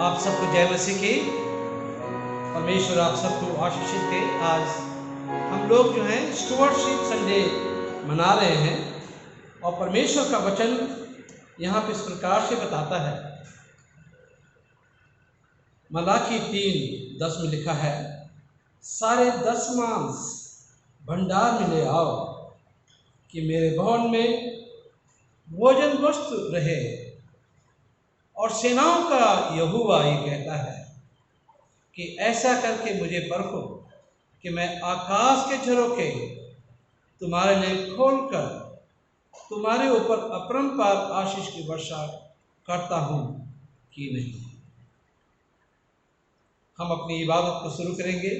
आप सबको जय मसीह की। परमेश्वर आप सबको आशीषित दे। आज हम लोग जो हैं स्टुअर्डशिप संडे मना रहे हैं और परमेश्वर का वचन यहाँ पे इस प्रकार से बताता है। मलाकी 3:10 में लिखा है, सारे दशमांश भंडार में ले आओ कि मेरे भवन में भोजन वस्तु रहे। और सेनाओं का यहोवा ये कहता है कि ऐसा करके मुझे परखो कि मैं आकाश के झरोखे तुम्हारे लिए खोलकर तुम्हारे ऊपर अपरंपार आशीष की वर्षा करता हूँ कि नहीं। हम अपनी इबादत को शुरू करेंगे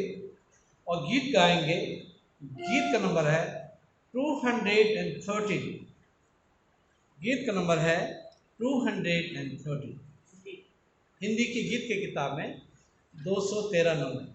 और गीत गाएंगे। गीत का नंबर है 230। गीत का नंबर है 230। हिंदी की गीत की किताब में 213 नंबर।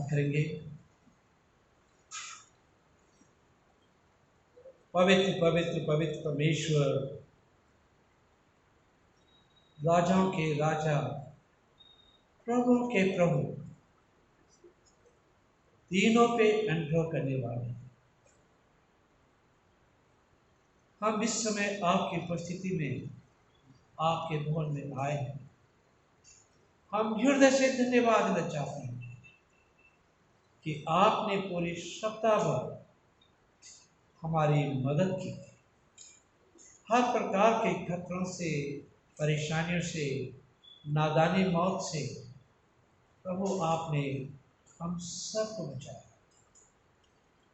करेंगे। पवित्र पवित्र पवित्र परमेश्वर, राजाओं के राजा, प्रभुओं के प्रभु, तीनों पे अनुभव करने वाले, हम इस समय आपकी उपस्थिति में, आपके भवन में आए हैं। हम हृदय से धन्यवाद देना चाहते हैं कि आपने पूरी सप्ताह भर हमारी मदद की। हर प्रकार के खतरों से, परेशानियों से, नादानी मौत से प्रभु आपने हम सबको बचाया,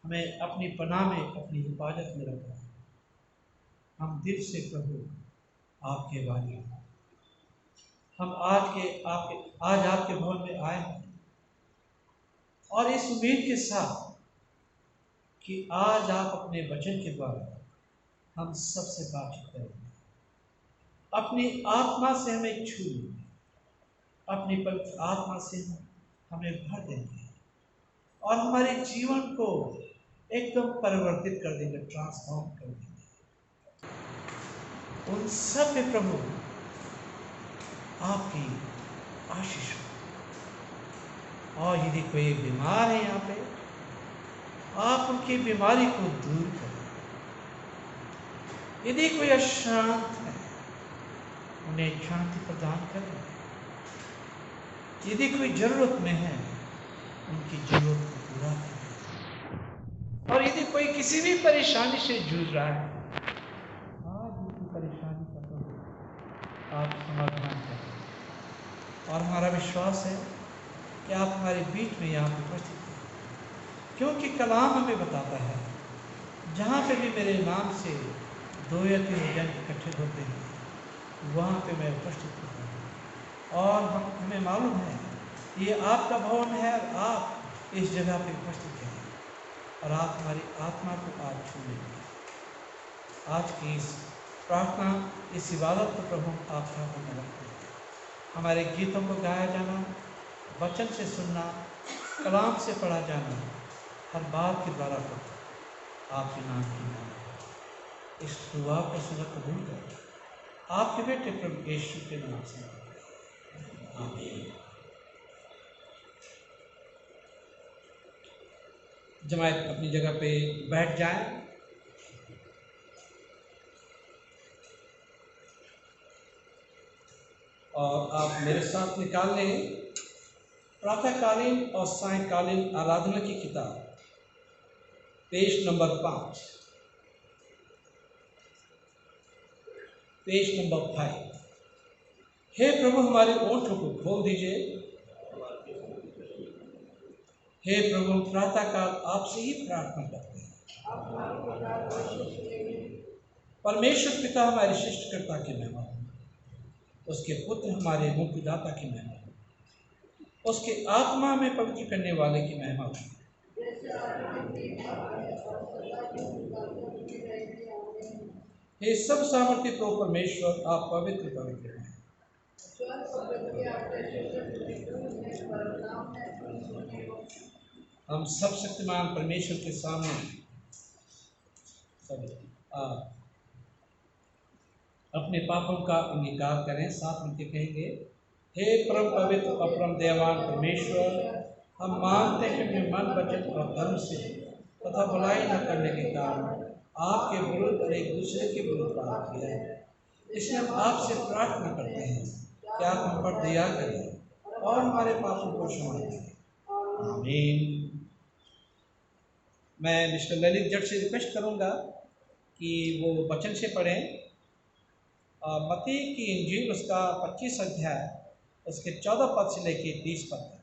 हमें अपनी पनाह में, अपनी हिफाजत में रखा। हम दिल से प्रभु आपके वाली हैं। हम आज आपके भवन में आए हैं और इस उम्मीद के साथ कि आज आप अपने वचन के द्वारा हम सबसे बातचीत करेंगे, अपनी आत्मा से हमें छू लेंगे, अपनी पवित्र आत्मा से हमें भर देंगे और हमारे जीवन को एकदम परिवर्तित कर देंगे, ट्रांसफॉर्म कर देंगे। उन सब पे प्रभु आपकी आशीष हो। और यदि कोई बीमार है यहाँ पे, आप उनकी बीमारी को दूर करें। यदि कोई अशांत है, उन्हें शांति प्रदान करें। यदि कोई जरूरत में है, उनकी जरूरत को पूरा करें। और यदि कोई किसी भी परेशानी से जूझ रहा है, आज उनकी परेशानी का तो आप समाधान करें। और हमारा विश्वास है कि आप हमारे बीच में यहाँ उपस्थित हैं, क्योंकि कलाम हमें बताता है, जहाँ पे भी मेरे नाम से 2 या 3 जन इकट्ठे होते हैं, वहाँ पे मैं उपस्थित होता हूँ। और हमें मालूम है ये आपका भवन है और आप इस जगह पे उपस्थित हैं और आप हमारी आत्मा को आज छू लेंगे। आज की इस प्रार्थना, इस इबादत को प्रभु आपका होने रखते हैं। हमारे गीतों को गाया जाना, वचन से सुनना, कलाम से पढ़ा जाना, हर बात के द्वारा आपके नाम की नाम इस दुआ को सुना कबूल करें। आपके बेटे प्रभु यीशु के नाम से आमीन। जमात अपनी जगह पे बैठ जाएं। और आप मेरे साथ निकाल लें प्रातःकालीन और सायंकालीन आराधना की किताब, पेज नंबर 5, पेज नंबर 5। हे प्रभु, हमारे ओठों को खोल दीजिए। हे प्रभु, प्रातःकाल आपसे ही प्रार्थना करते हैं। परमेश्वर पिता हमारे सृष्टिकर्ता की महिमा, उसके पुत्र हमारे मुक्तिदाता की महिमा, उसके आत्मा में पवित्र करने वाले की महिमा। हे सब सामर्थ्य को परमेश्वर, आप पवित्र पवित्र हैं। हम सब शक्तिमान परमेश्वर के सामने अपने पापों का अंगीकार करें। साथ मिलकर कहेंगे, हे परम पवित्र अपरम दयावान परमेश्वर, हम मानते हैं कि मन, वचन और धर्म से तथा बुराई न करने के कारण आपके विरुद्ध और एक दूसरे के विरुद्ध पाप किया है। इसलिए हम आपसे प्रार्थना करते हैं कि आप हम पर दया करें और हमारे पापों को क्षमा करें। आमीन। मैं मिस्टर ललित जट से रिक्वेस्ट करूंगा कि वो वचन से पढ़ें। मत्ती की इंजील उसका 25 अध्याय, उसके 14 पद से लेके 30 पद तक।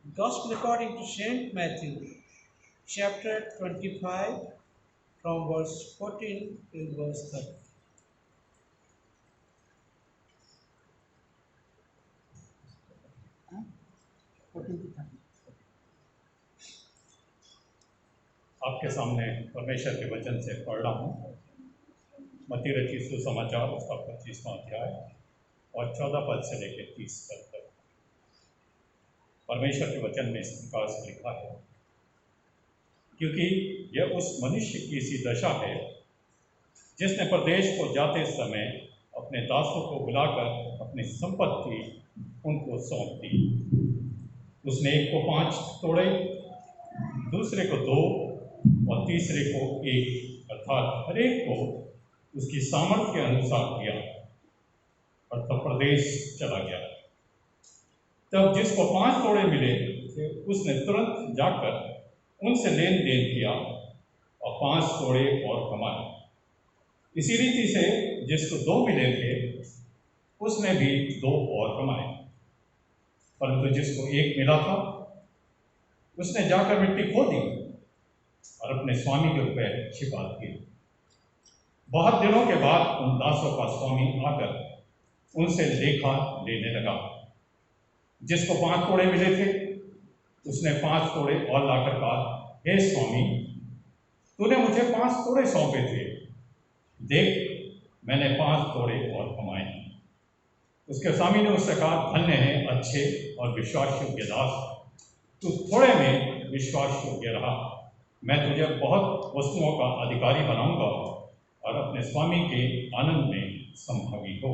Gospel according to Saint Matthew, chapter 25, from verse 14 till verse 30. आपके सामने परमेश्वर के वचन से पढ़ रहा हूँ। मत्ती रचित सुसमाचार उसका 25वां अध्याय और 14 पद से लेकर 30 पद तक। परमेश्वर के वचन में इस प्रकार से लिखा है, क्योंकि यह उस मनुष्य की सी दशा है जिसने परदेश को जाते समय अपने दासों को बुलाकर अपनी संपत्ति उनको सौंप दी। उसने एक को 5 तोड़े, दूसरे को 2 और तीसरे को 1, अर्थात हर एक को उसकी सामर्थ्य के अनुसार दिया और तब प्रदेश चला गया। तब जिसको 5 तोड़े मिले उसने तुरंत जाकर उनसे लेन देन किया और 5 तोड़े और कमाए। इसी रीति से जिसको 2 मिले थे उसने भी 2 और कमाए। परंतु जिसको 1 मिला था उसने जाकर मिट्टी खो दी और अपने स्वामी के रुपए छिपा दिए। बहुत दिनों के बाद उन दासों का स्वामी आकर उनसे लेखा लेने लगा। जिसको 5 तोड़े मिले थे उसने 5 तोड़े और लाकर कहा, हे स्वामी, तूने मुझे 5 तोड़े सौंपे थे, देख मैंने 5 तोड़े और कमाए। उसके स्वामी ने उससे कहा, धन्य है अच्छे और विश्वास योग्य दास, तू थोड़े में विश्वास योग्य रहा, मैं तुझे बहुत वस्तुओं का अधिकारी बनाऊंगा और अपने स्वामी के आनंद में संभागी हो।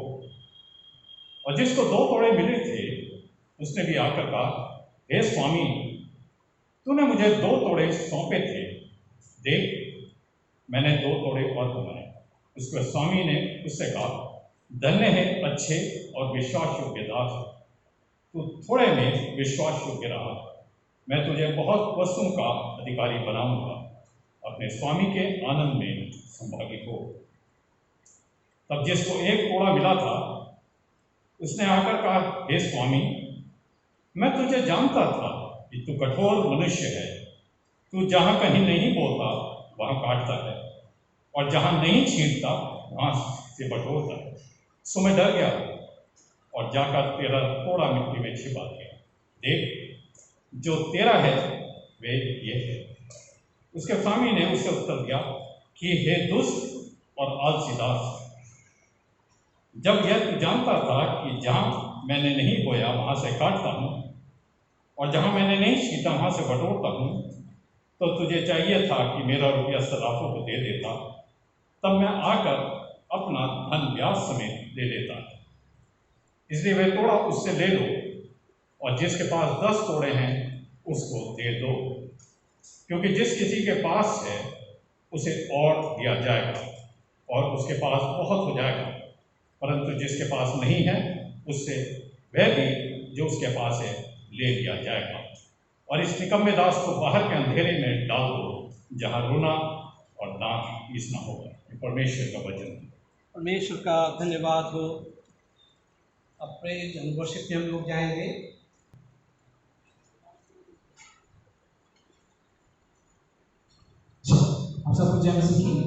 और जिसको 2 तोड़े मिले थे उसने भी आकर कहा, हे स्वामी, तूने मुझे 2 तोड़े सौंपे थे, देख मैंने 2 तोड़े और कमाए। उसके स्वामी ने उससे कहा, धन्य है अच्छे और विश्वास योग्य दास, तू थोड़े में विश्वास योग्य रहा, मैं तुझे बहुत वस्तुओं का अधिकारी बनाऊंगा, अपने स्वामी के आनंद में संभागी हो। तब जिसको 1 तोड़ा मिला था उसने आकर कहा, हे स्वामी, मैं तुझे जानता था कि तू कठोर मनुष्य है, तू जहाँ कहीं नहीं बोता वहाँ काटता है और जहाँ नहीं छींटता वहाँ से बटोरता है। सो मैं डर गया और जाकर तेरा तोड़ा मिट्टी में छिपा दिया। देख जो तेरा है वे ये है। उसके स्वामी ने उससे उत्तर दिया कि हे दुष्ट और आलसी दास, जब यह तू जानता था कि जहाँ मैंने नहीं बोया वहाँ से काटता हूँ और जहाँ मैंने नहीं छींटा वहाँ से बटोरता हूँ, तो तुझे चाहिए था कि मेरा रुपया सराफों को दे देता, तब मैं आकर अपना धन ब्याज समेत दे देता। इसलिए वह तोड़ा उससे ले लो और जिसके पास 10 तोड़े हैं उसको दे दो, क्योंकि जिस किसी के पास है उसे और दिया जाएगा और उसके पास बहुत हो जाएगा, परंतु जिसके पास नहीं है उससे वह भी जो उसके पास है ले लिया जाएगा। और इस निकम्मे दास को बाहर के अंधेरे में डाल दो, जहाँ रोना और दांत पीसना होगा। परमेश्वर का वचन। परमेश्वर का धन्यवाद हो। अब प्रेज एंड वर्शिप में हम लोग जाएंगे। आप सबको जय मसीह की।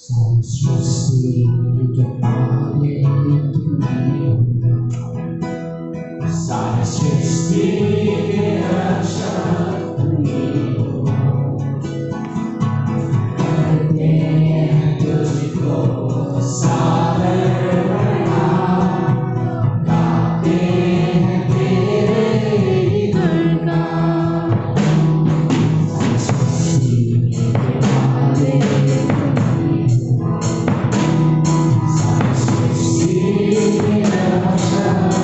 सारी सृष्टि के मालिक तुम्हें हो। सारी सृष्टि के रक्षक तुम्हें हो। करते हैं तुझको सादर प्रणाम, गाते हैं तेरे ही गुणगान। सारी सृष्टि के मालिक तुम्हें हो। सारी सृष्टि के रक्षक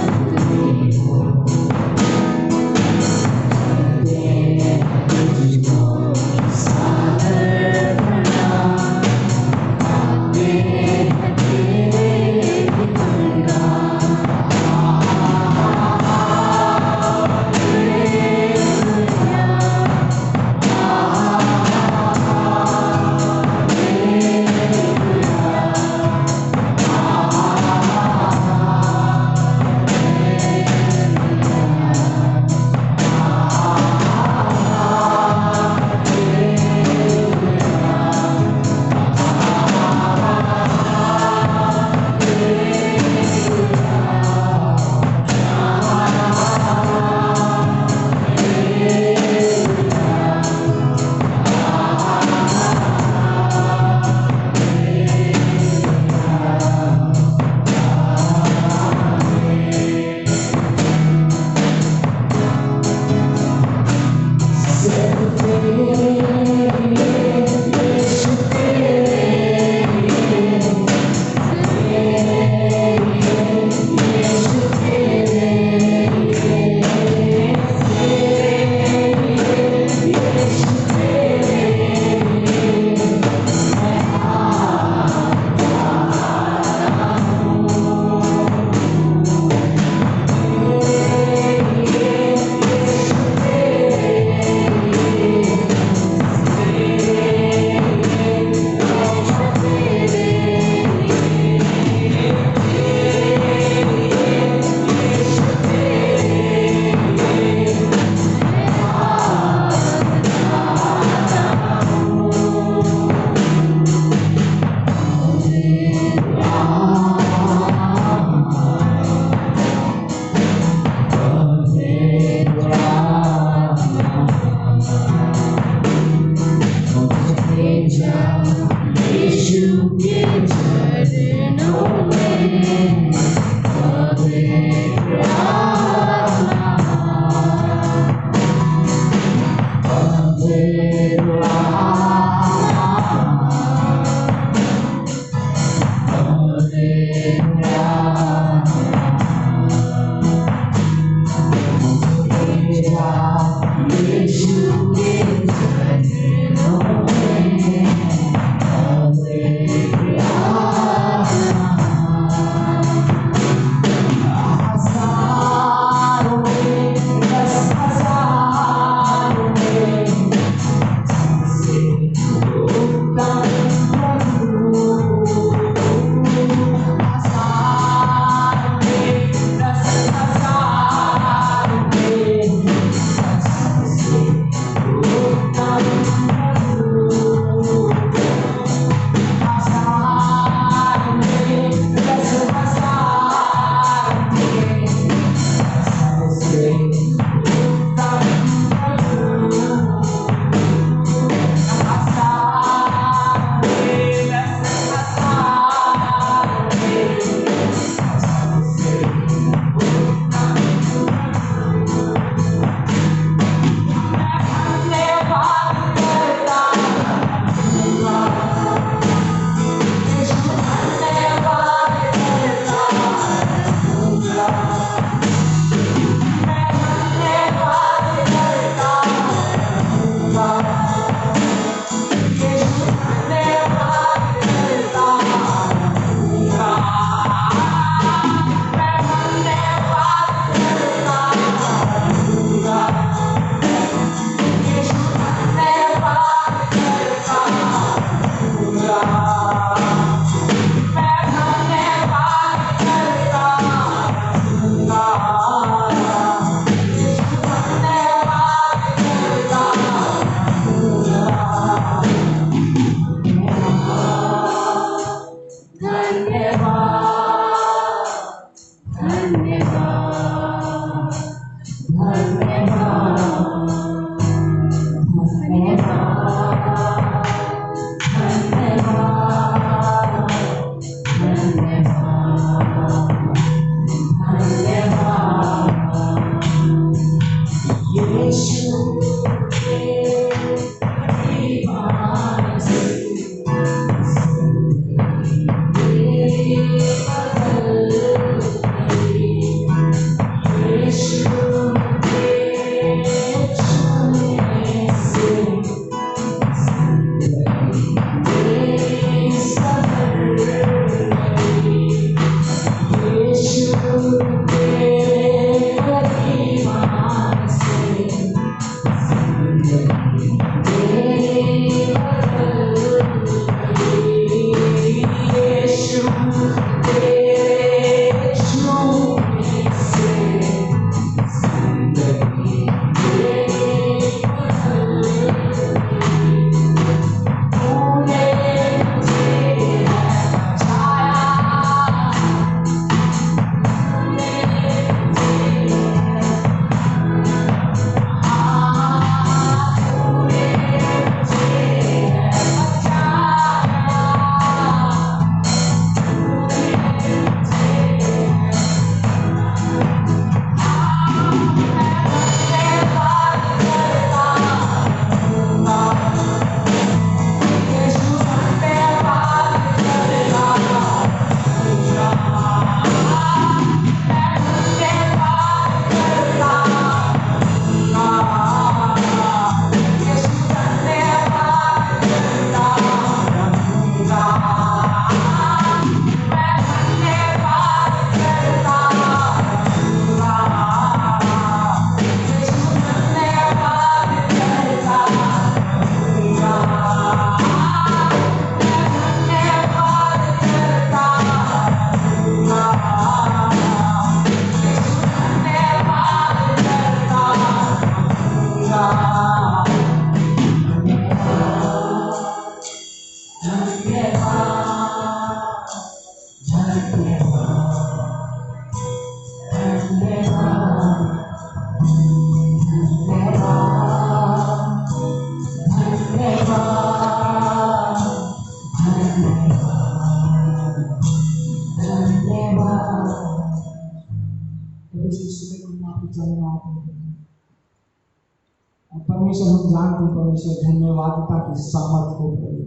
परमेश्वर हम जानते हैं परमेश्वर धन्यवादता की सामर्थ को प्रभु।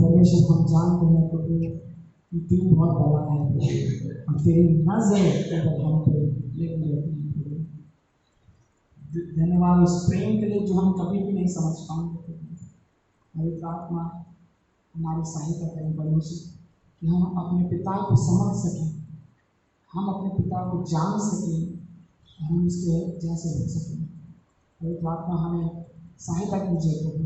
परमेश्वर हम जानते हैं प्रभु कि तू बहुत बड़ा है और तेरी नजर केवल हम पे लगी रहती है प्रभु। धन्यवाद उस प्रेम के लिए जो हम कभी भी नहीं समझ पाएंगे प्रभु। पवित्र आत्मा हमारी सहायता करें परमेश्वर कि हम अपने पिता को समझ सकें, हम अपने पिता को जान सकें, हम उसके जैसे हो सकें। पवित्र आत्मा हमें सहायता कीजिए प्रभु।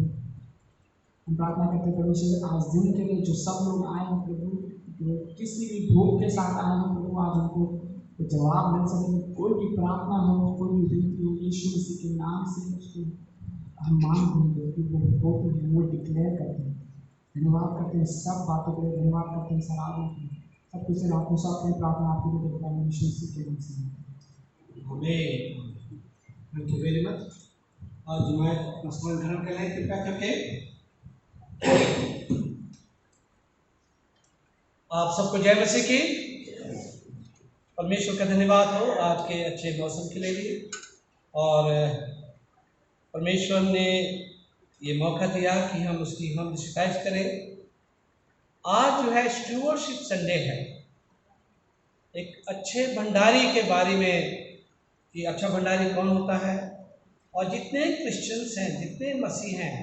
हम प्रार्थना करते परमेश्वर आज दिन के लिए जो सब लोग आए हैं प्रभु, जो किसी भी भूख के साथ आए हैं प्रभु, आज उनको जवाब मिल सके। कोई भी प्रार्थना हो, कोई भी विनती हो, यीशु मसीह के नाम से उसको हम मान देंगे कि वो होती है, वो डिक्लेयर करते हैं। धन्यवाद करते हैं सब बातों के लिए, धन्यवाद करते हैं सर आदमी के सब कुछ आपको सब अपनी प्रार्थना आपको भी देता है यीशु मसीह के नाम से। आमीन। Thank you very much. आज मैं अपना स्मरण ग्रहण कर लें कृपया करके। आप सबको जय मसीह की। परमेश्वर का धन्यवाद हो आपके अच्छे मौसम के लिए भी, और परमेश्वर ने ये मौका दिया कि हम उसकी हम शिकायत करें। आज जो है स्टूवर्डशिप संडे है। एक अच्छे भंडारी के बारे में कि अच्छा भंडारी कौन होता है, और जितने क्रिश्चियंस हैं, जितने मसीह हैं,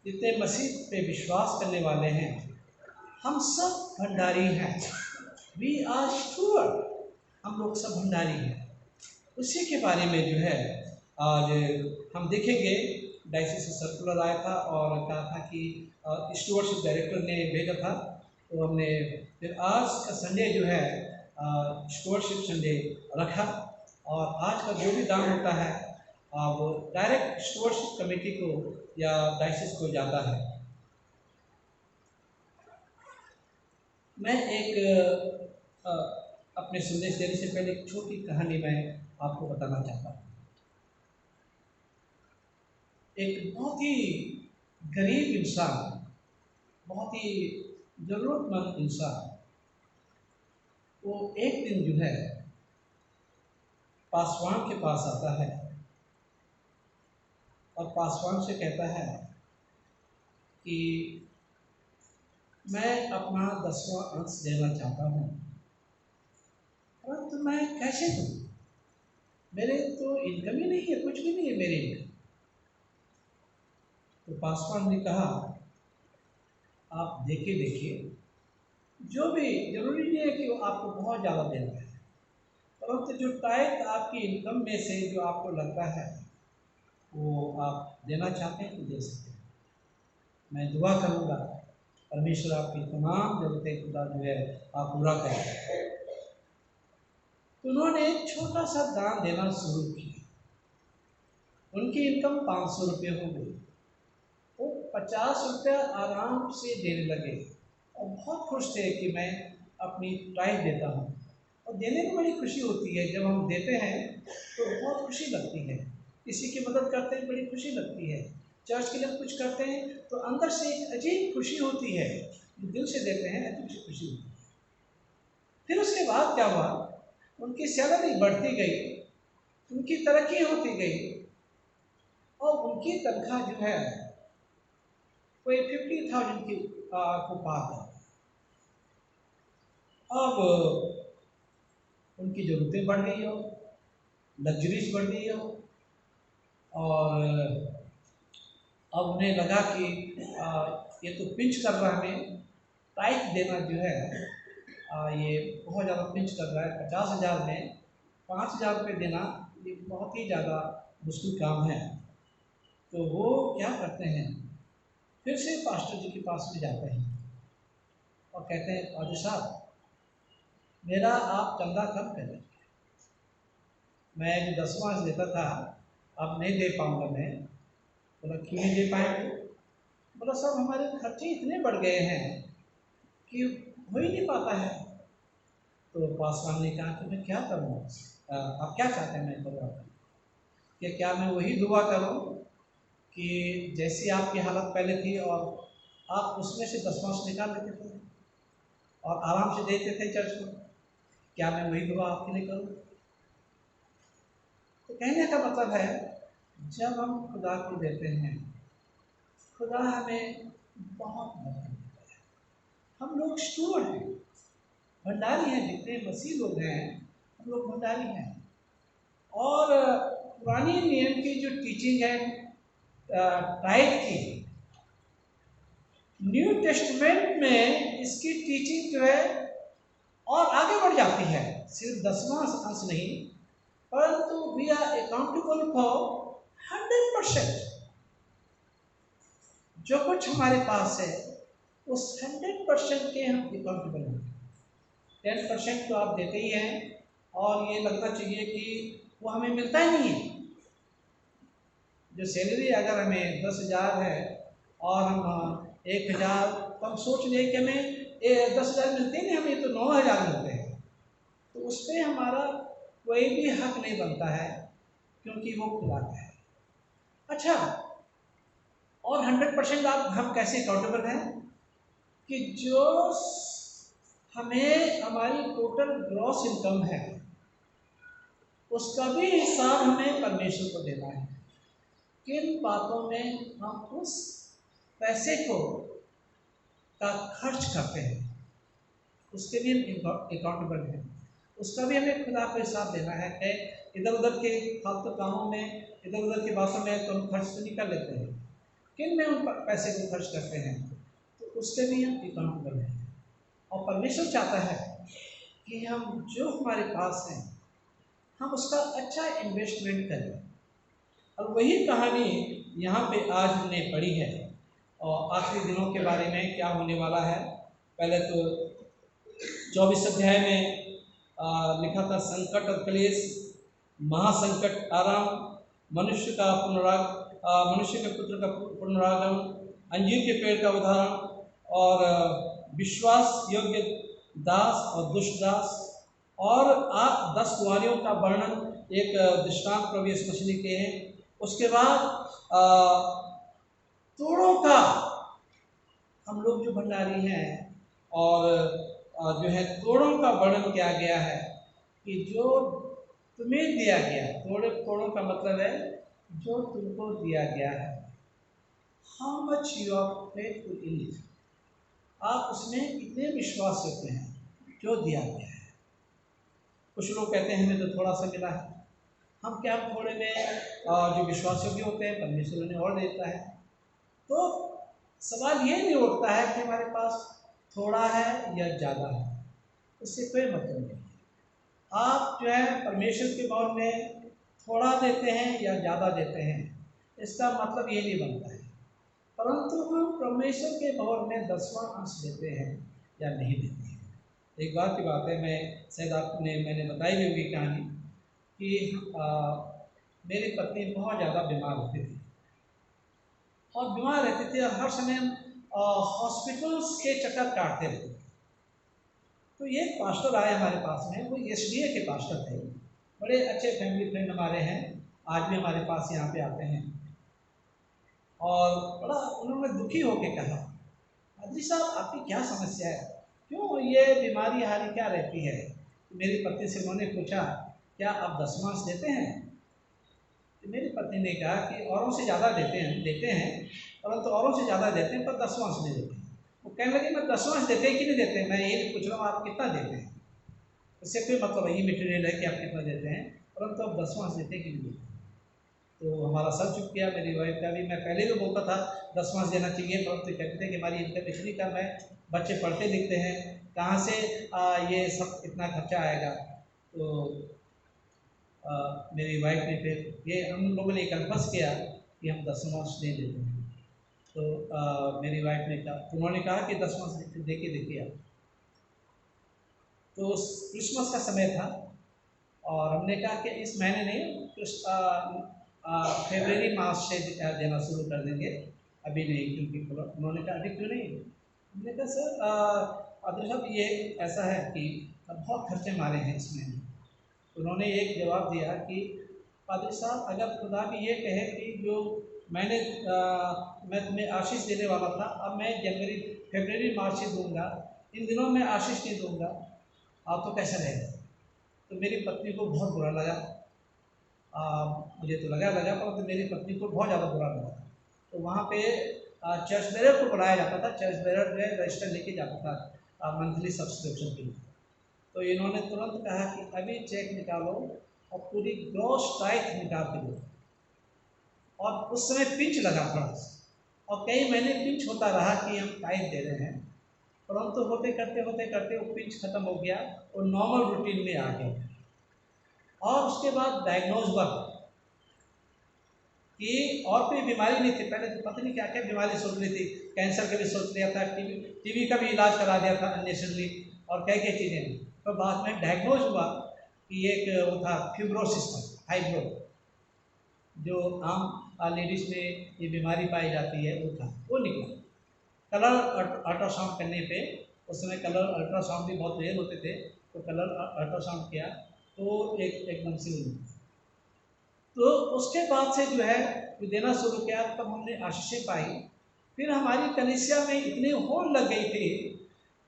जितने मसीह पे विश्वास करने वाले हैं, हम सब भंडारी हैं। वी आर स्टूवर्ड, हम लोग सब भंडारी हैं। उसी के बारे में जो है आज हम देखेंगे। डायसिस से सर्कुलर आया था और कहा था कि स्टूवर्डशिप डायरेक्टर ने भेजा था, तो हमने फिर आज का संडे जो है स्टूवर्डशिप संडे रखा। और आज का जो भी दान होता है वो डायरेक्ट स्टूवर्डशिप कमेटी को या डायसिस को जाता है। मैं एक अपने संदेश देने से पहले एक छोटी कहानी मैं आपको बताना चाहता हूँ। एक बहुत ही गरीब इंसान, बहुत ही ज़रूरतमंद इंसान, वो एक दिन जो है पासवान के पास आता है और पासवान से कहता है कि मैं अपना 10वां अंश देना चाहता हूँ, परंतु मैं कैसे दूँ? मेरे तो इनकम ही नहीं है, कुछ भी नहीं है मेरे इनकम। तो पासवान ने कहा, आप देखिए, जो भी जरूरी नहीं है कि वो आपको बहुत ज़्यादा देना है, परंतु जो टैक्स आपकी इनकम में से जो आपको लगता है वो आप देना चाहते हैं तो दे सकते हैं। मैं दुआ करूँगा परमेश्वर आपकी तमाम ज़रूरतें खुदा जो है आप पूरा करें। तो उन्होंने एक छोटा सा दान देना शुरू किया। उनकी इनकम 500 रुपये हो गई, वो 50 रुपया आराम से देने लगे और बहुत खुश थे कि मैं अपनी टाइम देता हूँ। और देने में बड़ी खुशी होती है, जब हम देते हैं तो बहुत खुशी लगती है। किसी की मदद करते हैं बड़ी खुशी लगती है, चर्च के लिए कुछ करते हैं तो अंदर से एक अजीब खुशी होती है, जो दिल से देते हैं अजीब सी खुशी होती है। फिर उसके बाद क्या हुआ, उनकी सैलरी बढ़ती गई, उनकी तरक्की होती गई और उनकी तनख्वाह जो है कोई 50,000 की को पार कर। अब उनकी ज़रूरतें बढ़ गई हो, लग्जरीज बढ़ गई हो, और अब उन्हें लगा कि ये तो पिंच कर रहा है, हमें टाइप देना जो है ये बहुत ज़्यादा पिंच कर रहा है। 50,000 में 5,000 रुपये देना ये बहुत ही ज़्यादा मुश्किल काम है। तो वो क्या करते हैं, फिर से पास्टर जी के पास में जाते हैं और कहते हैं, पास्टर साहब मेरा आप चंदा कम करें, मैं जो 10वां देता था अब नहीं दे पाऊँगा मैं। बोला क्यों नहीं दे पाएंगे? बोला साहब हमारे खर्चे इतने बढ़ गए हैं कि हो ही नहीं पाता है। तो पासवान ने कहा कि मैं क्या करूँ, आप क्या चाहते हैं मैं करूँ? कि क्या मैं वही दुआ करूँ कि जैसी आपकी हालत पहले थी और आप उसमें से 10वां निकाल लेते थे और आराम से देते थे चर्च को, क्या मैं वही दुआ आपके लिए करूँ? तो कहने का मतलब है, जब हम खुदा को देते हैं, खुदा हमें बहुत मदद करता है। हम लोग स्टूअर्ड हैं, भंडारी हैं, जितने मसीह लोग हैं हम लोग भंडारी हैं। और पुरानी नियम की जो टीचिंग है टाइप की, न्यू टेस्टमेंट में इसकी टीचिंग जो है और आगे बढ़ जाती है। सिर्फ 10वां अंश नहीं, परंतु वी आर अकाउंटेबल फॉर 100%। जो कुछ हमारे पास है उस 100% के हम अकाउंटेबल हैं। 10% तो आप देते ही हैं और ये लगना चाहिए कि वो हमें मिलता ही नहीं है। जो सैलरी अगर हमें 10,000 है और हम 1,000, तो हम सोच लें कि हमें 10,000 मिलते नहीं, हमें तो 9,000 मिलते हैं, तो उस पर हमारा कोई भी हक नहीं बनता है, क्योंकि वो खुदा का है। अच्छा, और 100% आप हम कैसे अकाउंटेबल हैं कि जो हमें हमारी टोटल ग्रॉस इनकम है उसका भी हिसाब हमें परमेश्वर को देना है। किन बातों में हम उस पैसे को का खर्च करते हैं उसके लिए अकाउंटेबल है, उसका भी हमें खुदा को हिसाब देना है। इधर उधर के फालतू कामों में, इधर उधर की बातों में तो हम खर्च तो नहीं कर लेते हैं, किन में उन पैसे को खर्च करते हैं तो उसके भी हम अकाउंटेबल हैं। और परमेश्वर चाहता है कि हम जो हमारे पास हैं हम उसका अच्छा इन्वेस्टमेंट करें। और वही कहानी यहाँ पे आज हमने पढ़ी है, और आखिरी दिनों के बारे में क्या होने वाला है। पहले तो 24 अध्याय में लिखा था, संकट और क्लेश, महासंकट, आराम, मनुष्य के पुत्र का पुनरागमन, अंजीर के पेड़ का उदाहरण, और विश्वास योग्य दास और दुष्ट दास, और आप 10 कुंवारियों का वर्णन एक दृष्टांत प्रभु यीशु मसीह ने किए हैं। उसके बाद तोड़ों का हम लोग जो भंडारी हैं और जो है तोड़ों का वर्णन किया गया है कि जो तुम्हें दिया गया, तोड़ों का मतलब है जो तुमको दिया गया है। How much you are faithful in it, आप उसमें कितने विश्वास रखते हैं जो दिया गया है। कुछ लोग कहते हैं हमें तो थोड़ा सा मिला है, हम क्या थोड़े में जो विश्वास योग्य होते हैं परमेश्वर उन्हें और देता है। तो सवाल ये नहीं उठता है कि हमारे पास थोड़ा है या ज़्यादा है, उससे कोई मतलब नहीं। आप जो है परमेश्वर के भवन में थोड़ा देते हैं या ज़्यादा देते हैं, इसका मतलब ये नहीं बनता है। परंतु हम परमेश्वर के भवन में 10वां अंश देते हैं या नहीं देते हैं। एक बार की बात है, मैं शायद मैंने बताई भी होगी कहानी कि मेरी पत्नी बहुत ज़्यादा बीमार होती थी और बीमार रहती थी और हर समय हॉस्पिटल्स के चक्कर काटते रहते थे। तो ये पास्टर आए हमारे पास में, वो SDA के पास्टर थे, बड़े अच्छे फैमिली फ्रेंड हमारे हैं, आज भी हमारे पास यहाँ पे आते हैं। और बड़ा उन्होंने दुखी होकर कहा, पादरी साहब आपकी क्या समस्या है, क्यों ये बीमारी हारी क्या रहती है। तो मेरी पत्नी से उन्होंने पूछा क्या आप 10वां अंश देते हैं। तो मेरी पत्नी ने कहा कि औरों से ज़्यादा देते हैं परंतु औरों से ज़्यादा देते हैं पर 10वां अंश नहीं देते हैं। वो कहने लगे मैं 10वां अंश देते हैं कि नहीं देते हैं, मैं ये नहीं पूछ रहा हूँ आप कितना देते हैं, इससे कोई मतलब यही मटेरियल है कि आप कितना देते हैं, परंतु आप 10वां अंश देते हैं कि नहीं देते हैं। तो हमारा सर चुप किया, मेरी वाइफ का भी। मैं पहले भी बोलता था 10वां अंश देना चाहिए, परंतु कहते थे कि हमारी इनकम इतनी कम है, बच्चे पढ़ते लिखते हैं, कहाँ से ये सब इतना खर्चा आएगा। तो मेरी वाइफ ने फिर ये हम लोगों ने कन्फर्स किया कि हम 10वां अंश नहीं देते हैं। तो मेरी वाइफ ने कहा, उन्होंने कहा कि 10वां अंश दे के देखिए आप। तो क्रिसमस का समय था और हमने कहा कि इस महीने नहीं, फरवरी मार्च से देना शुरू कर देंगे, अभी नहीं, क्योंकि उन्होंने कहा अभी क्यों नहीं। हमने कहा सर पादरी साहब ये ऐसा है कि बहुत खर्चे मारे हैं इस महीने। उन्होंने एक जवाब दिया कि पादरी साहब अगर खुदा भी ये कहे कि जो मैं तुम्हें आशीष देने वाला था अब मैं फरवरी मार्च से दूंगा, इन दिनों में आशीष नहीं दूंगा, आप तो कैसा रहेगा। तो मेरी पत्नी को बहुत बुरा लगा, मुझे तो लगा परंतु मेरी पत्नी को बहुत ज़्यादा बुरा लगा। तो वहाँ पे चर्च बेरर को बुलाया जाता था, चर्च बेरर जो है रजिस्टर लेके जाता था मंथली सब्सक्रिप्शन के लिए। तो इन्होंने तुरंत कहा कि अभी चेक निकालो और पूरी ग्रॉस टाइथ निकाल के दो। और उस समय पिंच लगा था और कई महीने पिंच होता रहा कि हम टाइथ दे रहे हैं, परंतु होते करते वो पिंच खत्म हो गया और नॉर्मल रूटीन में आ गया। और उसके बाद डायग्नोज हुआ कि और कोई बीमारी नहीं थी। पहले तो पता नहीं क्या क्या बीमारी सोच रही थी, कैंसर का भी सोच लिया था, टीबी का भी इलाज करा दिया था अननेसेसरली और कई कई चीज़ें। तो बाद में डायग्नोज हुआ कि एक वो था फिब्रोसिस था, फाइब्रो, जो आम लेडीज़ में ये बीमारी पाई जाती है वो निकला। कलर अल्ट्रासाउंड करने पे, उस समय कलर अल्ट्रासाउंड भी बहुत रेयर होते थे, तो कलर अल्ट्रासाउंड किया तो एकदम से नहीं। तो उसके बाद से जो है देना शुरू किया, तब हमने आशीषें पाई। फिर हमारी कलीसिया में इतनी होड़ लग गई थी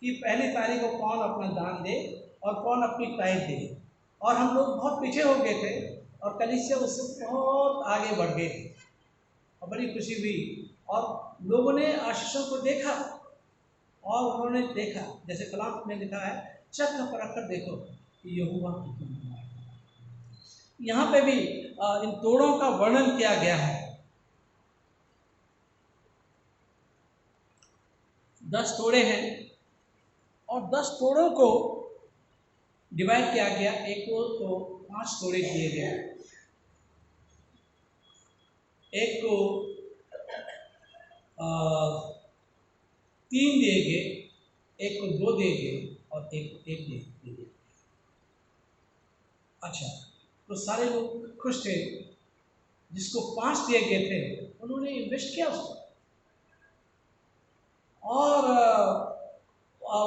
कि पहली तारीख को कौन अपना दान दे और कौन अपनी टाइट दे, और हम लोग बहुत पीछे हो गए थे और कलीसिया उससे बहुत आगे बढ़ गए थे और बड़ी खुशी हुई। और लोगों ने आशीषों को देखा और उन्होंने देखा, जैसे कलाम में लिखा है, चक्र परख कर देखो कि यहोवा कितना बड़ा है। यहाँ पे भी इन तोड़ों का वर्णन किया गया है। 10 तोड़े हैं और 10 तोड़ों को डिवाइड किया गया, एक को तो 5 तोड़े दिए गए, एक को 3 दिए गए, एक को 2 दिए गए और एक को 1 दिए गए। अच्छा, तो सारे लोग खुश थे। जिसको 5 दिए गए थे उन्होंने इन्वेस्ट किया उसको और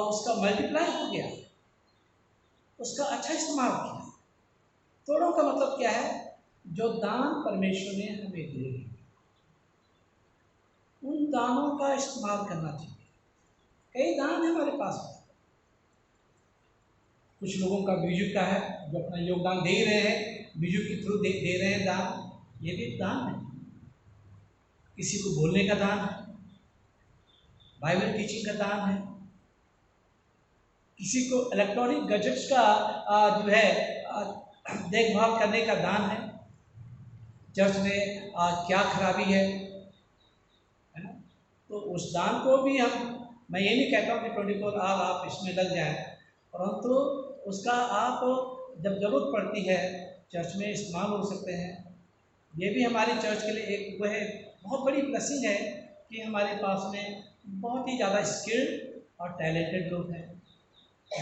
उसका मल्टीप्लाई हो गया। उसका अच्छा इस्तेमाल किया। तोड़ों का मतलब क्या है? जो दान परमेश्वर ने हमें दिए हैं उन दानों का इस्तेमाल करना चाहिए। कई दान है हमारे पास में। कुछ लोगों का म्यूजिक का है जो अपना योगदान दे ही रहे हैं, म्यूजिक के थ्रू दे रहे हैं दान, ये भी दान है। किसी को बोलने का दान है, बाइबल टीचिंग का दान है, किसी को इलेक्ट्रॉनिक गैजेट्स का जो है देखभाल करने का दान है। चर्च में क्या खराबी है ना? तो उस दान को भी मैं ये नहीं कहता हूँ कि 24 आवर आप इसमें लग जाएं, परंतु उसका आप जब जरूरत पड़ती है चर्च में इस्तेमाल हो सकते हैं। ये भी हमारी चर्च के लिए एक वो है, बहुत बड़ी ब्लेसिंग है कि हमारे पास में बहुत ही ज़्यादा स्किल्ड और टैलेंटेड लोग हैं।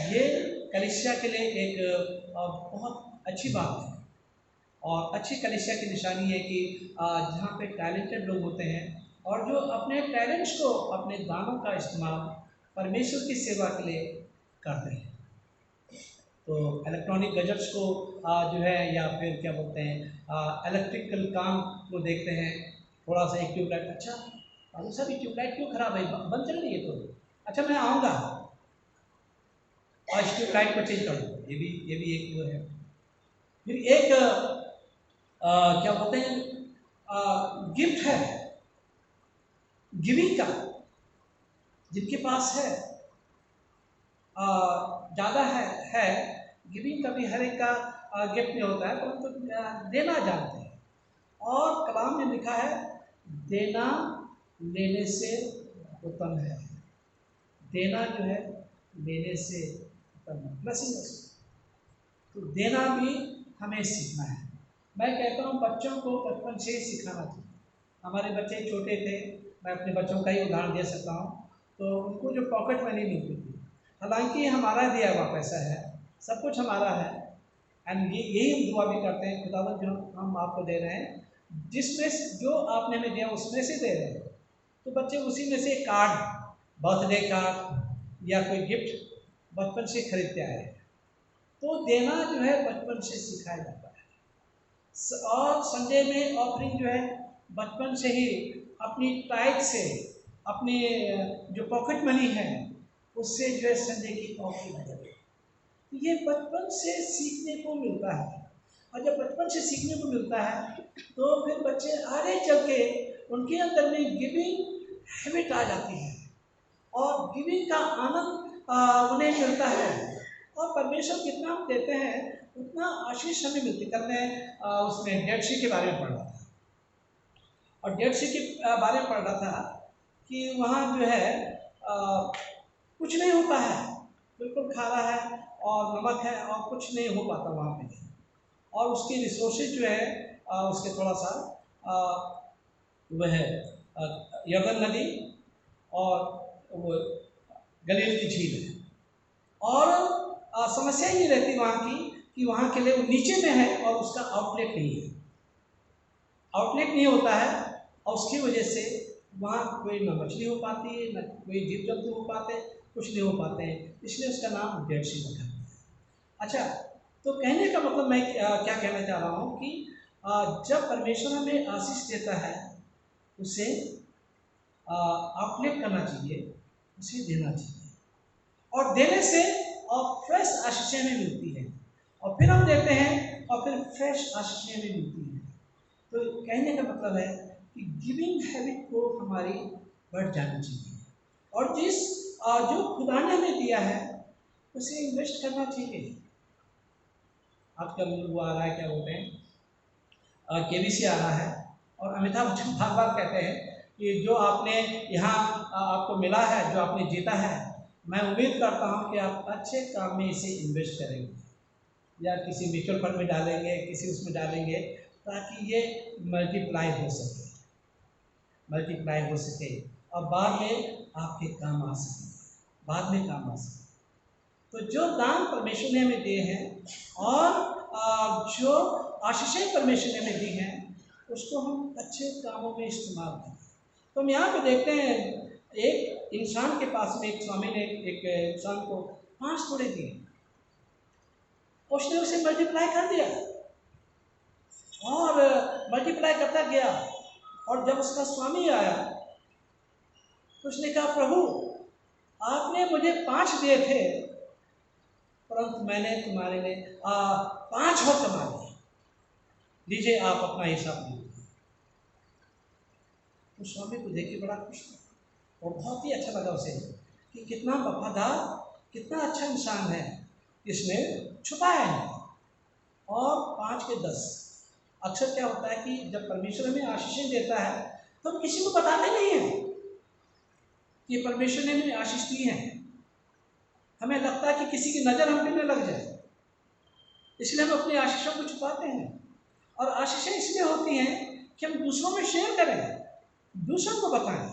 ये कलीसिया के लिए एक बहुत अच्छी बात है और अच्छी कलीसिया की निशानी है कि जहाँ पे टैलेंटेड लोग होते हैं और जो अपने टैलेंट्स को, अपने दानों का इस्तेमाल परमेश्वर की सेवा के लिए करते हैं। तो इलेक्ट्रॉनिक गैजेट्स को जो है या फिर क्या बोलते हैं इलेक्ट्रिकल काम को देखते हैं, थोड़ा सा एक ट्यूबलाइट, अच्छा अरे सर ये ट्यूबलाइट क्यों खराब है, बंद चल रही है, तो अच्छा मैं आऊँगा और इस ट्यूबलाइट को चेंज कर दूँ। ये भी एक वो है। फिर एक क्या बोलते हैं गिफ्ट है गिविंग का। जिनके पास है ज़्यादा है गिविंग का भी हर एक का गिफ्ट नहीं होता है, परंतु देना जानते हैं। और कलाम में लिखा है देना लेने से उत्तम है। देना जो है लेने से उत्तम है, ब्लेसिंग। तो देना भी हमें सीखना है। मैं कहता हूँ बच्चों को बचपन से ही सिखाना चाहिए। हमारे बच्चे छोटे थे, मैं अपने बच्चों का ही उदाहरण दे सकता हूँ। तो उनको जो पॉकेट मनी मिलती थी, हालांकि हमारा दिया हुआ पैसा है, सब कुछ हमारा है, एंड यही हम दुआ भी करते हैं, खुदावंद जो हम आपको दे रहे हैं, जिसमें जो आपने हमें दिया उसमें से दे रहे हैं। तो बच्चे उसी में से कार्ड, बर्थडे कार्ड या कोई गिफ्ट बचपन से खरीदते आए हैं। तो देना जो है बचपन से सिखाया जाता है। और संडे में ऑफरिंग जो है बचपन से ही अपनी टाइट से, अपनी जो पॉकेट मनी है उससे जो है संडे की ऑफरिंग आ जाती है। तो ये बचपन से सीखने को मिलता है, और जब बचपन से सीखने को मिलता है तो फिर बच्चे आगे चल के उनके अंदर में गिविंग हैबिट आ जाती है और गिविंग का आनंद उन्हें मिलता है। और परमेश्वर जितना हम देते हैं उतना आशीष हमें मिलती। कल मैं उसमें डेड सी के बारे में पढ़ रहा था, और डेड सी के बारे में पढ़ रहा था कि वहाँ जो है कुछ नहीं होता है, बिल्कुल खारा है और नमक है और कुछ नहीं हो पाता वहाँ पे। और उसकी रिसोर्सेज जो है उसके थोड़ा सा वह है यर्दन नदी और वो गलील की झील है। और समस्या ये रहती वहाँ की कि वहाँ के लिए नीचे में है और उसका आउटलेट नहीं है, आउटलेट नहीं होता है, और उसकी वजह से वहाँ कोई न मछली हो पाती है, न कोई जीव जंतु हो पाते, कुछ नहीं हो पाते हैं, इसलिए उसका नाम डेड सी रखा है। अच्छा, तो कहने का मतलब मैं क्या कहना चाह रहा हूँ कि जब परमेश्वर हमें आशीष देता है उसे आउटलेट करना चाहिए, उसे देना चाहिए, और देने से और फ्रेश आशीषें हमें मिलती है, और फिर हम देते हैं और फिर फ्रेश आशीषें हमें मिलती हैं। तो कहने का मतलब है कि गिविंग हैबिट को हमारी बढ़ जानी चाहिए, और जो खुदा ने हमें दिया है उसे इन्वेस्ट करना चाहिए। आजकल वो आ रहा है, क्या बोलते हैं केबीसी आ रहा है, और अमिताभ बच्चन बार बार कहते हैं कि जो आपने यहाँ आपको मिला है, जो आपने जीता है, मैं उम्मीद करता हूँ कि आप अच्छे काम में इसे इन्वेस्ट करेंगे, या किसी म्यूचुअल फंड में डालेंगे, किसी उसमें डालेंगे, ताकि ये मल्टीप्लाई हो सके और बाद में आपके काम आ सके, बाद में काम आ सके। तो जो दान परमेश्वर ने हमें दिए हैं और जो आशीषें परमेश्वर ने हमें दी हैं उसको हम अच्छे कामों में इस्तेमाल करें। तो हम यहाँ पे देखते हैं एक इंसान के पास में एक स्वामी ने एक इंसान को 5 तोड़े दिए, उसने उसे मल्टीप्लाई कर दिया और मल्टीप्लाई करता गया। और जब उसका स्वामी आया तो उसने कहा, प्रभु आपने मुझे 5 दिए थे, परंतु मैंने तुम्हारे लिए 5 और कमा लिए, लीजिए आप अपना हिसाब दीजिए। तो स्वामी को देख के बड़ा खुश हुआ और बहुत ही अच्छा लगा उसे कि कितना वफादार, कितना अच्छा इंसान है, इसने छुपाया नहीं। और 5 के 10। अक्सर क्या होता है कि जब परमेश्वर हमें आशीषें देता है तो हम किसी को बताते नहीं हैं कि परमेश्वर ने हमें आशीष दी है। हमें लगता है कि किसी की नज़र हम पे न लग जाए, इसलिए हम अपनी आशीषों को छुपाते हैं। और आशीषें इसलिए होती हैं कि हम दूसरों में शेयर करें, दूसरों को बताएं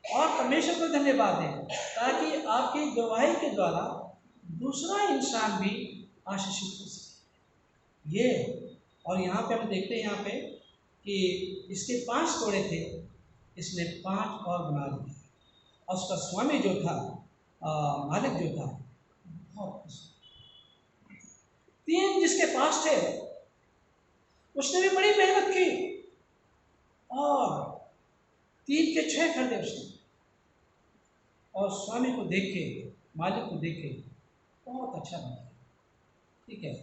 और परमेश्वर को धन्यवाद दें, ताकि आपकी गवाही के द्वारा दूसरा इंसान भी आशीषित हो सके। ये और यहाँ पे हम देखते हैं यहाँ पे कि इसके 5 तोड़े थे, इसने 5 और बना लिए। और उसका स्वामी जो था, मालिक जो था, बहुत खुश। 3 जिसके पास थे उसने भी बड़ी मेहनत की और 3 के 6 कर दिए उसने। और स्वामी को देख के, मालिक को देख के बहुत अच्छा लगा। ठीक है,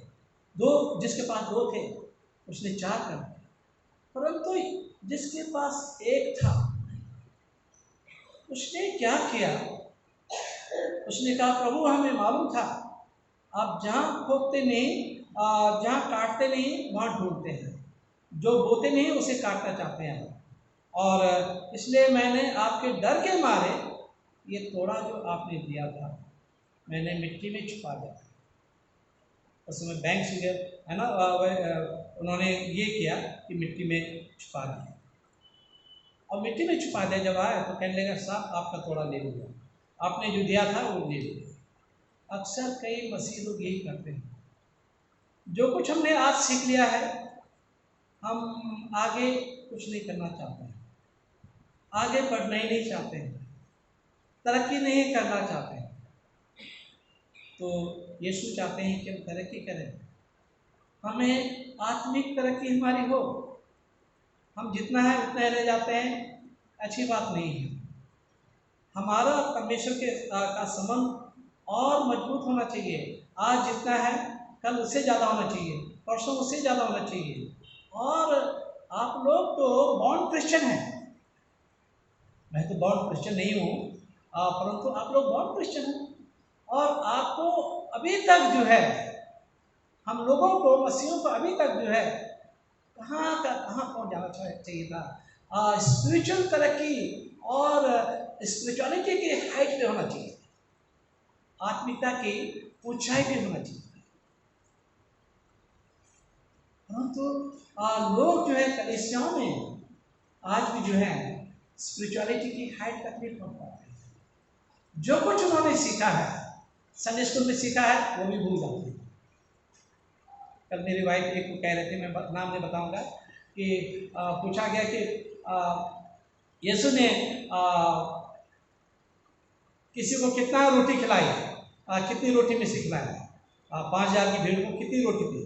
2 जिसके पास 2 थे उसने 4 कर दिए, परंतु जिसके पास 1 था उसने क्या किया, उसने कहा, प्रभु हमें मालूम था आप जहाँ खोदते नहीं, जहाँ काटते नहीं वहाँ ढूंढते हैं, जो बोते नहीं उसे काटना चाहते हैं। और इसलिए मैंने आपके डर के मारे ये तोड़ा जो आपने दिया था मैंने मिट्टी में छुपा दिया। उसमें बैंक से है ना, उन्होंने ये किया कि मिट्टी में छुपा दिया। और मिट्टी में छुपा दिया, जब आए तो कहने लगा, साहब आपका तोड़ा ले लिया, आपने जो दिया था वो ले लिया। अक्सर कई मसीह लोग यही करते हैं, जो कुछ हमने आज सीख लिया है हम आगे कुछ नहीं करना चाहते हैं, आगे बढ़ना ही नहीं चाहते हैं, तरक्की नहीं करना चाहते हैं। तो यीशु चाहते हैं कि हम तरक्की करें, हमें आत्मिक तरक्की हमारी हो। हम जितना है उतना ही रह जाते हैं, अच्छी बात नहीं है। हमारा परमेश्वर के का संबंध और मजबूत होना चाहिए। आज जितना है कल उससे ज़्यादा होना चाहिए, परसों उससे ज़्यादा होना चाहिए। और आप लोग तो बॉर्न क्रिश्चियन हैं, मैं तो बॉर्न क्रिश्चियन नहीं हूँ, परंतु आप लोग बॉर्न क्रिश्चियन हैं। और आपको अभी तक जो है, हम लोगों को, मसीहों को अभी तक जो है कहाँ का कहाँ पहुँच जाना चाहिए था। स्पिरिचुअल तरक्की और स्पिरिचुअलिटी के हाइट पे होना चाहिए, आत्मिकता की ऊंचाई पे होना चाहिए। परंतु लोग जो है कलीसियाओं में आज भी जो है स्पिरिचुअलिटी की हाइट तक नहीं पहुँच पाते। जो कुछ उन्होंने सीखा है, संडे स्कूल में सीखा है, वो भी भूल जाते हैं। कल मेरी वाइफ एक को कह रहे थे, मैं नाम नहीं बताऊंगा, कि पूछा गया कि यीशु ने किसी को कितना रोटी खिलाई, कितनी रोटी में से खिलाया, 5000 की भीड़ को कितनी रोटी थी,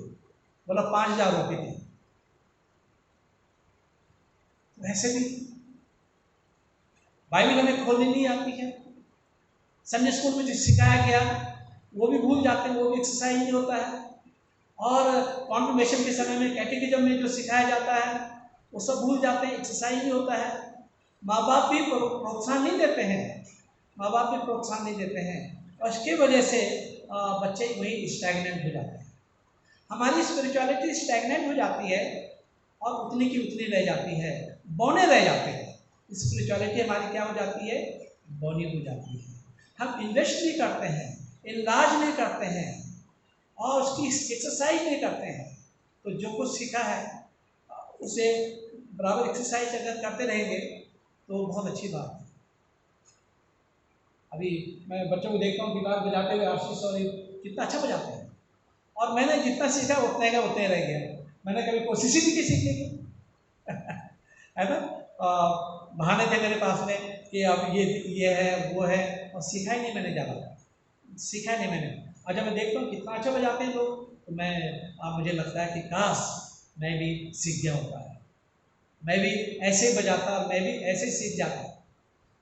बोला 5000 रोटी थी। वैसे भी बाइबल हमें खोलनी नहीं आती है, संडे स्कूल में जो सिखाया गया वो भी भूल जाते हैं, वो भी एक्सरसाइज नहीं होता है। और कॉन्फर्मेशन के समय में, कैटेकिज्म में जो सिखाया जाता है वो सब भूल जाते हैं, एक्सरसाइज नहीं होता है। माँ बाप भी प्रोत्साहन नहीं देते हैं, माँ बाप भी प्रोत्साहन नहीं देते हैं, और इसके वजह से बच्चे वही स्टैग्नेंट हो जाते हैं। हमारी स्पिरिचुअलिटी स्टैग्नेंट हो जाती है और उतनी की उतनी रह जाती है, बौने रह जाते हैं। स्पिरिचुअलिटी हमारी क्या हो जाती है, बौनी हो जाती है। हम इन्वेस्ट नहीं करते हैं, इलाज नहीं करते हैं और उसकी एक्सरसाइज नहीं करते हैं। तो जो कुछ सीखा है उसे बराबर एक्सरसाइज अगर करते रहेंगे तो बहुत अच्छी बात है। अभी मैं बच्चों को देखता हूँ गिटार बजाते हुए, आशीष और कितना अच्छा बजाते हैं, और मैंने जितना सीखा उतना का उतना रह गया, मैंने कभी कोशिश ही नहीं की सीखने की है ना। बहाने थे मेरे पास में कि अब ये है वो है, और सीखा ही नहीं मैंने, ज़्यादा सीखा नहीं मैंने। और जब मैं देखता हूँ कितना अच्छा बजाते हैं लोग, तो मुझे लगता है कि काश मैं भी सीख गया होता है, मैं भी ऐसे बजाता, मैं भी ऐसे सीख जाता।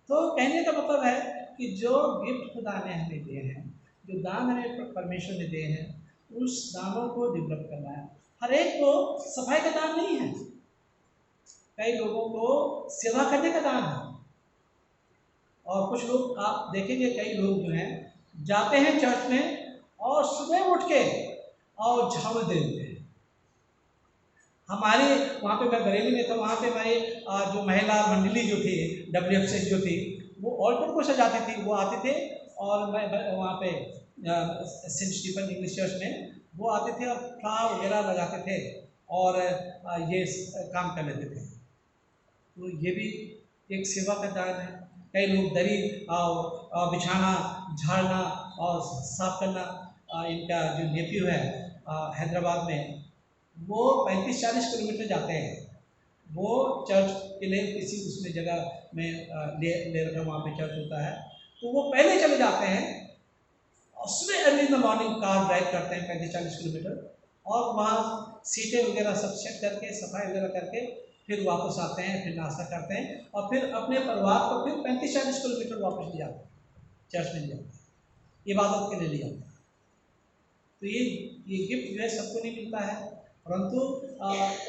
तो कहने का मतलब है कि जो गिफ्ट खुदा ने हमें दिए हैं, जो दान हमें परमेश्वर ने दिए हैं, उस दानों को डेवलप करना है। हर एक को सफाई का दान नहीं है, कई लोगों को सेवा करने का दान है। और कुछ लोग आप देखेंगे, कई लोग जो हैं जाते हैं चर्च में और सुबह उठ के और झाड़ू दे देते हैं। हमारे वहाँ पे, मैं बरेली में था, वहाँ पे हमारी जो महिला मंडली जो थी, WFC जो थी, वो ऑल्टर को सजाती थी। वो आते थे और मैं वहाँ पे सेंट स्टीफन इंग्लिश चर्च में वो आते थे और फ्लावर वगैरह लगाते थे और ये काम कर लेते थे। तो ये भी एक सेवा का दान है। कई लोग दरी बिछाना, झाड़ना और साफ करना, इनका जो नेफ्यू है हैदराबाद में, वो 35-40 किलोमीटर जाते हैं। वो चर्च के लिए किसी उसमें जगह में ले रखा, वहाँ पे चर्च होता है, तो वो पहले चले जाते हैं और सुबह early in the morning car drive करते हैं 35-40 किलोमीटर, और वहाँ सीटें वगैरह सब सेट करके, सफाई वगैरह करके फिर वापस आते हैं, फिर नाश्ता करते हैं और फिर अपने परिवार को फिर 35-40 किलोमीटर वापस ले जाते हैं, चर्च में ले जाते हैं, इबादत के लिए ले जाते हैं। तो ये गिफ्ट जो है सबको नहीं मिलता है, परंतु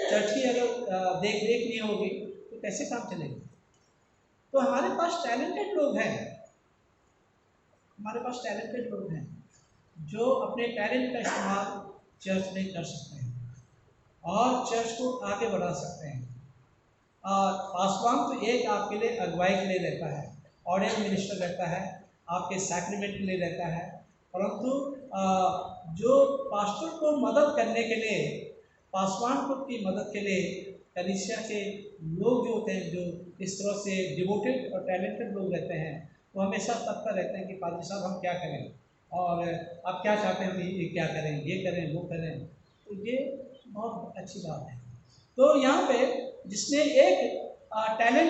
चर्च की अगर देख रेख नहीं होगी तो कैसे काम चलेगा। तो हमारे पास टैलेंटेड लोग हैं, हमारे पास टैलेंटेड लोग हैं जो अपने टैलेंट का इस्तेमाल चर्च में कर सकते हैं और चर्च को आगे बढ़ा सकते हैं। पासवान तो एक आपके लिए अगुवाई के लिए रहता है, ऑडियंस मिनिस्टर रहता है, आपके सैक्रिमेंट के लिए रहता है, परंतु जो पास्टर को मदद करने के लिए, पासवान को की मदद के लिए कलीसिया के लोग जो होते हैं, जो इस तरह से डिवोटेड और टैलेंटेड लोग रहते हैं, वो हमेशा तत्पर रहते हैं कि पादरी साहब हम क्या करें और आप क्या चाहते हैं, ये क्या करें, ये करें, वो करें। तो ये बहुत अच्छी बात है। तो यहाँ पे जिसने एक टैलेंट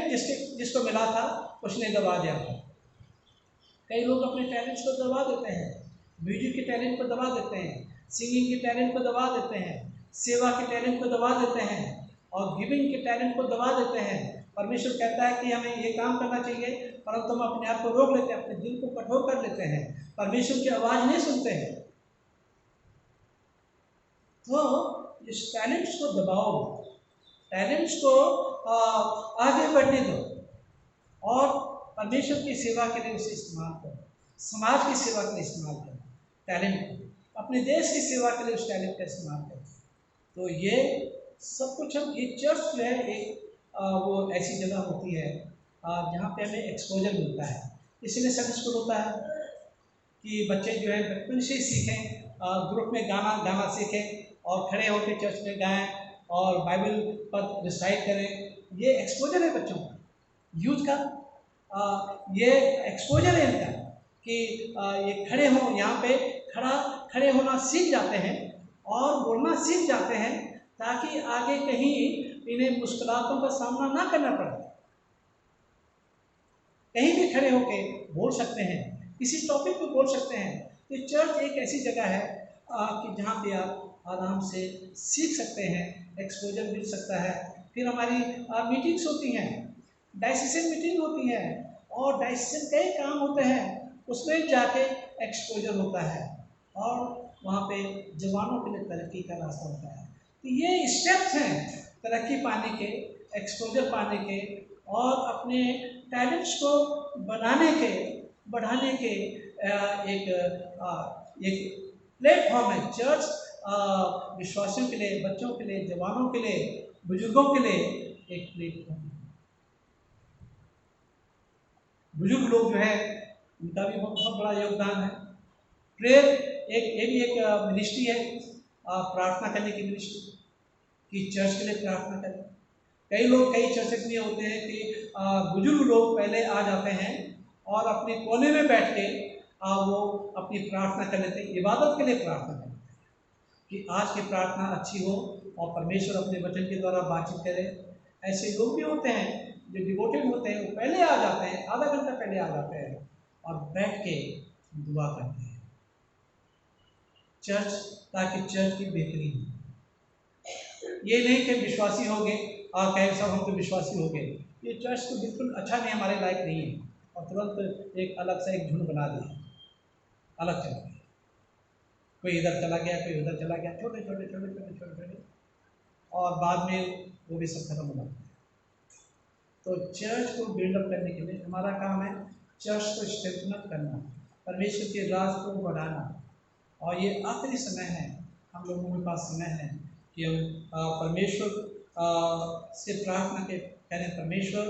जिसको मिला था उसने दबा दिया था। कई लोग अपने टैलेंट्स को दबा देते हैं, म्यूजिक के टैलेंट को दबा देते हैं, सिंगिंग के टैलेंट को दबा देते हैं, सेवा के टैलेंट को दबा देते हैं और गिविंग के टैलेंट को दबा देते हैं। परमेश्वर कहता है कि हमें ये काम करना चाहिए, परंतु हम अपने आप को रोक लेते हैं, अपने दिल को कठोर कर लेते हैं, परमेश्वर की आवाज़ नहीं सुनते हैं। तो इस टैलेंट्स को दबाओ, टैलेंट्स को आगे बढ़ने दो और परमेश्वर की सेवा के लिए उसे इस्तेमाल करो, समाज की सेवा के लिए इस्तेमाल करो, टैलेंट को अपने देश की सेवा के लिए उस टैलेंट का इस्तेमाल करो। तो ये सब कुछ हम, ये चर्च जो है एक वो ऐसी जगह होती है जहाँ पे हमें एक्सपोजर मिलता है। इसीलिए संडे स्कूल होता है कि बच्चे जो है बचपन से सीखें, ग्रुप में गाना सीखें और खड़े होकर चर्च में गाएं और बाइबल पर रिसाइट करें। ये एक्सपोजर है बच्चों का, यूथ का, ये एक्सपोजर है इनका कि ये खड़े हों, यहाँ पे खड़े होना सीख जाते हैं और बोलना सीख जाते हैं, ताकि आगे कहीं इन्हें मुश्किलों का सामना ना करना पड़े। कहीं भी खड़े होके बोल सकते हैं, किसी टॉपिक पे बोल सकते हैं। तो चर्च एक ऐसी जगह है कि जहाँ पे आप आराम से सीख सकते हैं, एक्सपोजर मिल सकता है। फिर हमारी मीटिंग्स होती हैं, डायसीजन मीटिंग होती है और डायसीजन कई काम होते हैं, उसमें जाके एक्सपोजर होता है और वहाँ पे जवानों के लिए तरक्की का रास्ता होता है। तो ये स्टेप्स हैं तरक्की पाने के, एक्सपोजर पाने के और अपने टैलेंट्स को बनाने के, बढ़ाने के एक प्लेटफॉर्म है चर्च। विश्वासियों के लिए, बच्चों के लिए, जवानों के लिए, बुजुर्गों के लिए एक प्लेटफॉर्म है। बुजुर्ग लोग जो है उनका भी बहुत बड़ा योगदान है। प्रेयर ये भी एक मिनिस्ट्री है, प्रार्थना करने की मिनिस्ट्री, कि चर्च के लिए प्रार्थना करें। कई लोग कई चर्च में होते हैं कि बुजुर्ग लोग पहले आ जाते हैं और अपने कोने में बैठ के वो अपनी प्रार्थना कर लेते हैं, इबादत के लिए प्रार्थना करते हैं कि आज की प्रार्थना अच्छी हो और परमेश्वर अपने वचन के द्वारा बातचीत करे। ऐसे लोग भी होते हैं जो डिवोटेड होते हैं, वो पहले आ जाते हैं, आधा घंटा पहले आ जाते हैं और बैठ के दुआ करते हैं। चर्च, ताकि चर्च की बेहतरी हो। ये नहीं कि विश्वासी हो गए और कहें सब हम तो विश्वासी हो गए, ये चर्च तो बिल्कुल अच्छा नहीं, हमारे लायक नहीं है, और तुरंत एक अलग सा एक झुंड बना दिया, अलग चला गया, कोई इधर चला गया, कोई उधर चला गया, छोटे छोटे छोटे छोटे छोटे छोटे, और बाद में वो भी सब खत्म हो जाता है। तो चर्च को बिल्डअप करने के लिए हमारा काम है चर्च को स्ट्रेंथन करना, परमेश्वर के राज को बढ़ाना। और ये आखिरी समय है, हम लोगों के पास समय है कि हम परमेश्वर से प्रार्थना करें, परमेश्वर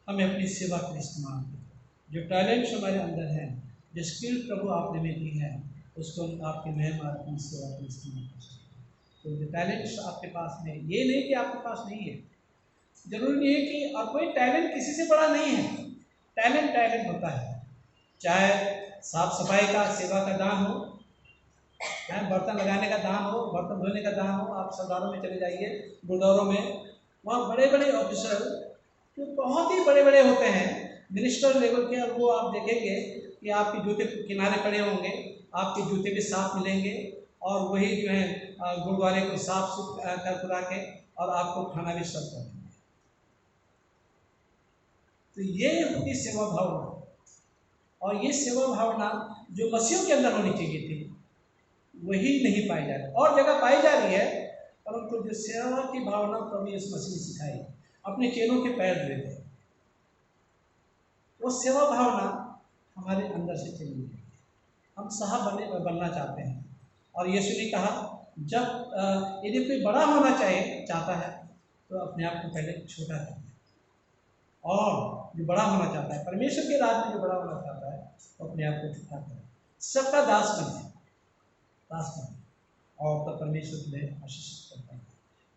हमें अपनी सेवा के लिए इस्तेमाल करें। जो टैलेंट्स हमारे अंदर हैं, जो स्किल प्रभु आपने में दी है, उसको आपकी महिमा अपनी सेवा के लिए इस्तेमाल कर सकते हैं। तो जो टैलेंट्स आपके पास में, ये नहीं कि आपके पास नहीं है, जरूरी नहीं है कि, और कोई टैलेंट किसी से बड़ा नहीं है, टैलेंट टैलेंट होता है, चाहे साफ सफाई का सेवा का दान हो, बर्तन लगाने का दान हो, बर्तन धोने का दान हो। आप सरदारों में चले जाइए, गुरुद्वारों में, वहाँ बड़े बड़े ऑफिसर जो बहुत ही बड़े बड़े होते हैं, मिनिस्टर लेवल के, और वो आप देखेंगे कि आपके जूते किनारे पड़े होंगे, आपके जूते भी साफ मिलेंगे, और वही जो है गुरुद्वारे को साफ कर पुरा के और आपको खाना भी सर्व कर देंगे। तो ये होती सेवा भावना, और ये सेवा भावना जो मसीहों के अंदर होनी चाहिए थी, वही नहीं पाई जा रही, और जगह पाई जा रही है, परंतु जो सेवा की भावना प्रभु यीशु मसीह ने सिखाई, अपने चेलों के पैर धोए थे, वो सेवा भावना हमारे अंदर से चली गई। हम साहब बनना चाहते हैं, और यीशु ने कहा जब यदि कोई बड़ा होना चाहता है तो अपने आप को पहले छोटा करे, और जो बड़ा होना चाहता है परमेश्वर के राज में, जो बड़ा होना चाहता है वो अपने आप को छोटा करे, सबका दास बने, और तब परमेश्वर तुम्हें आशीष करता है।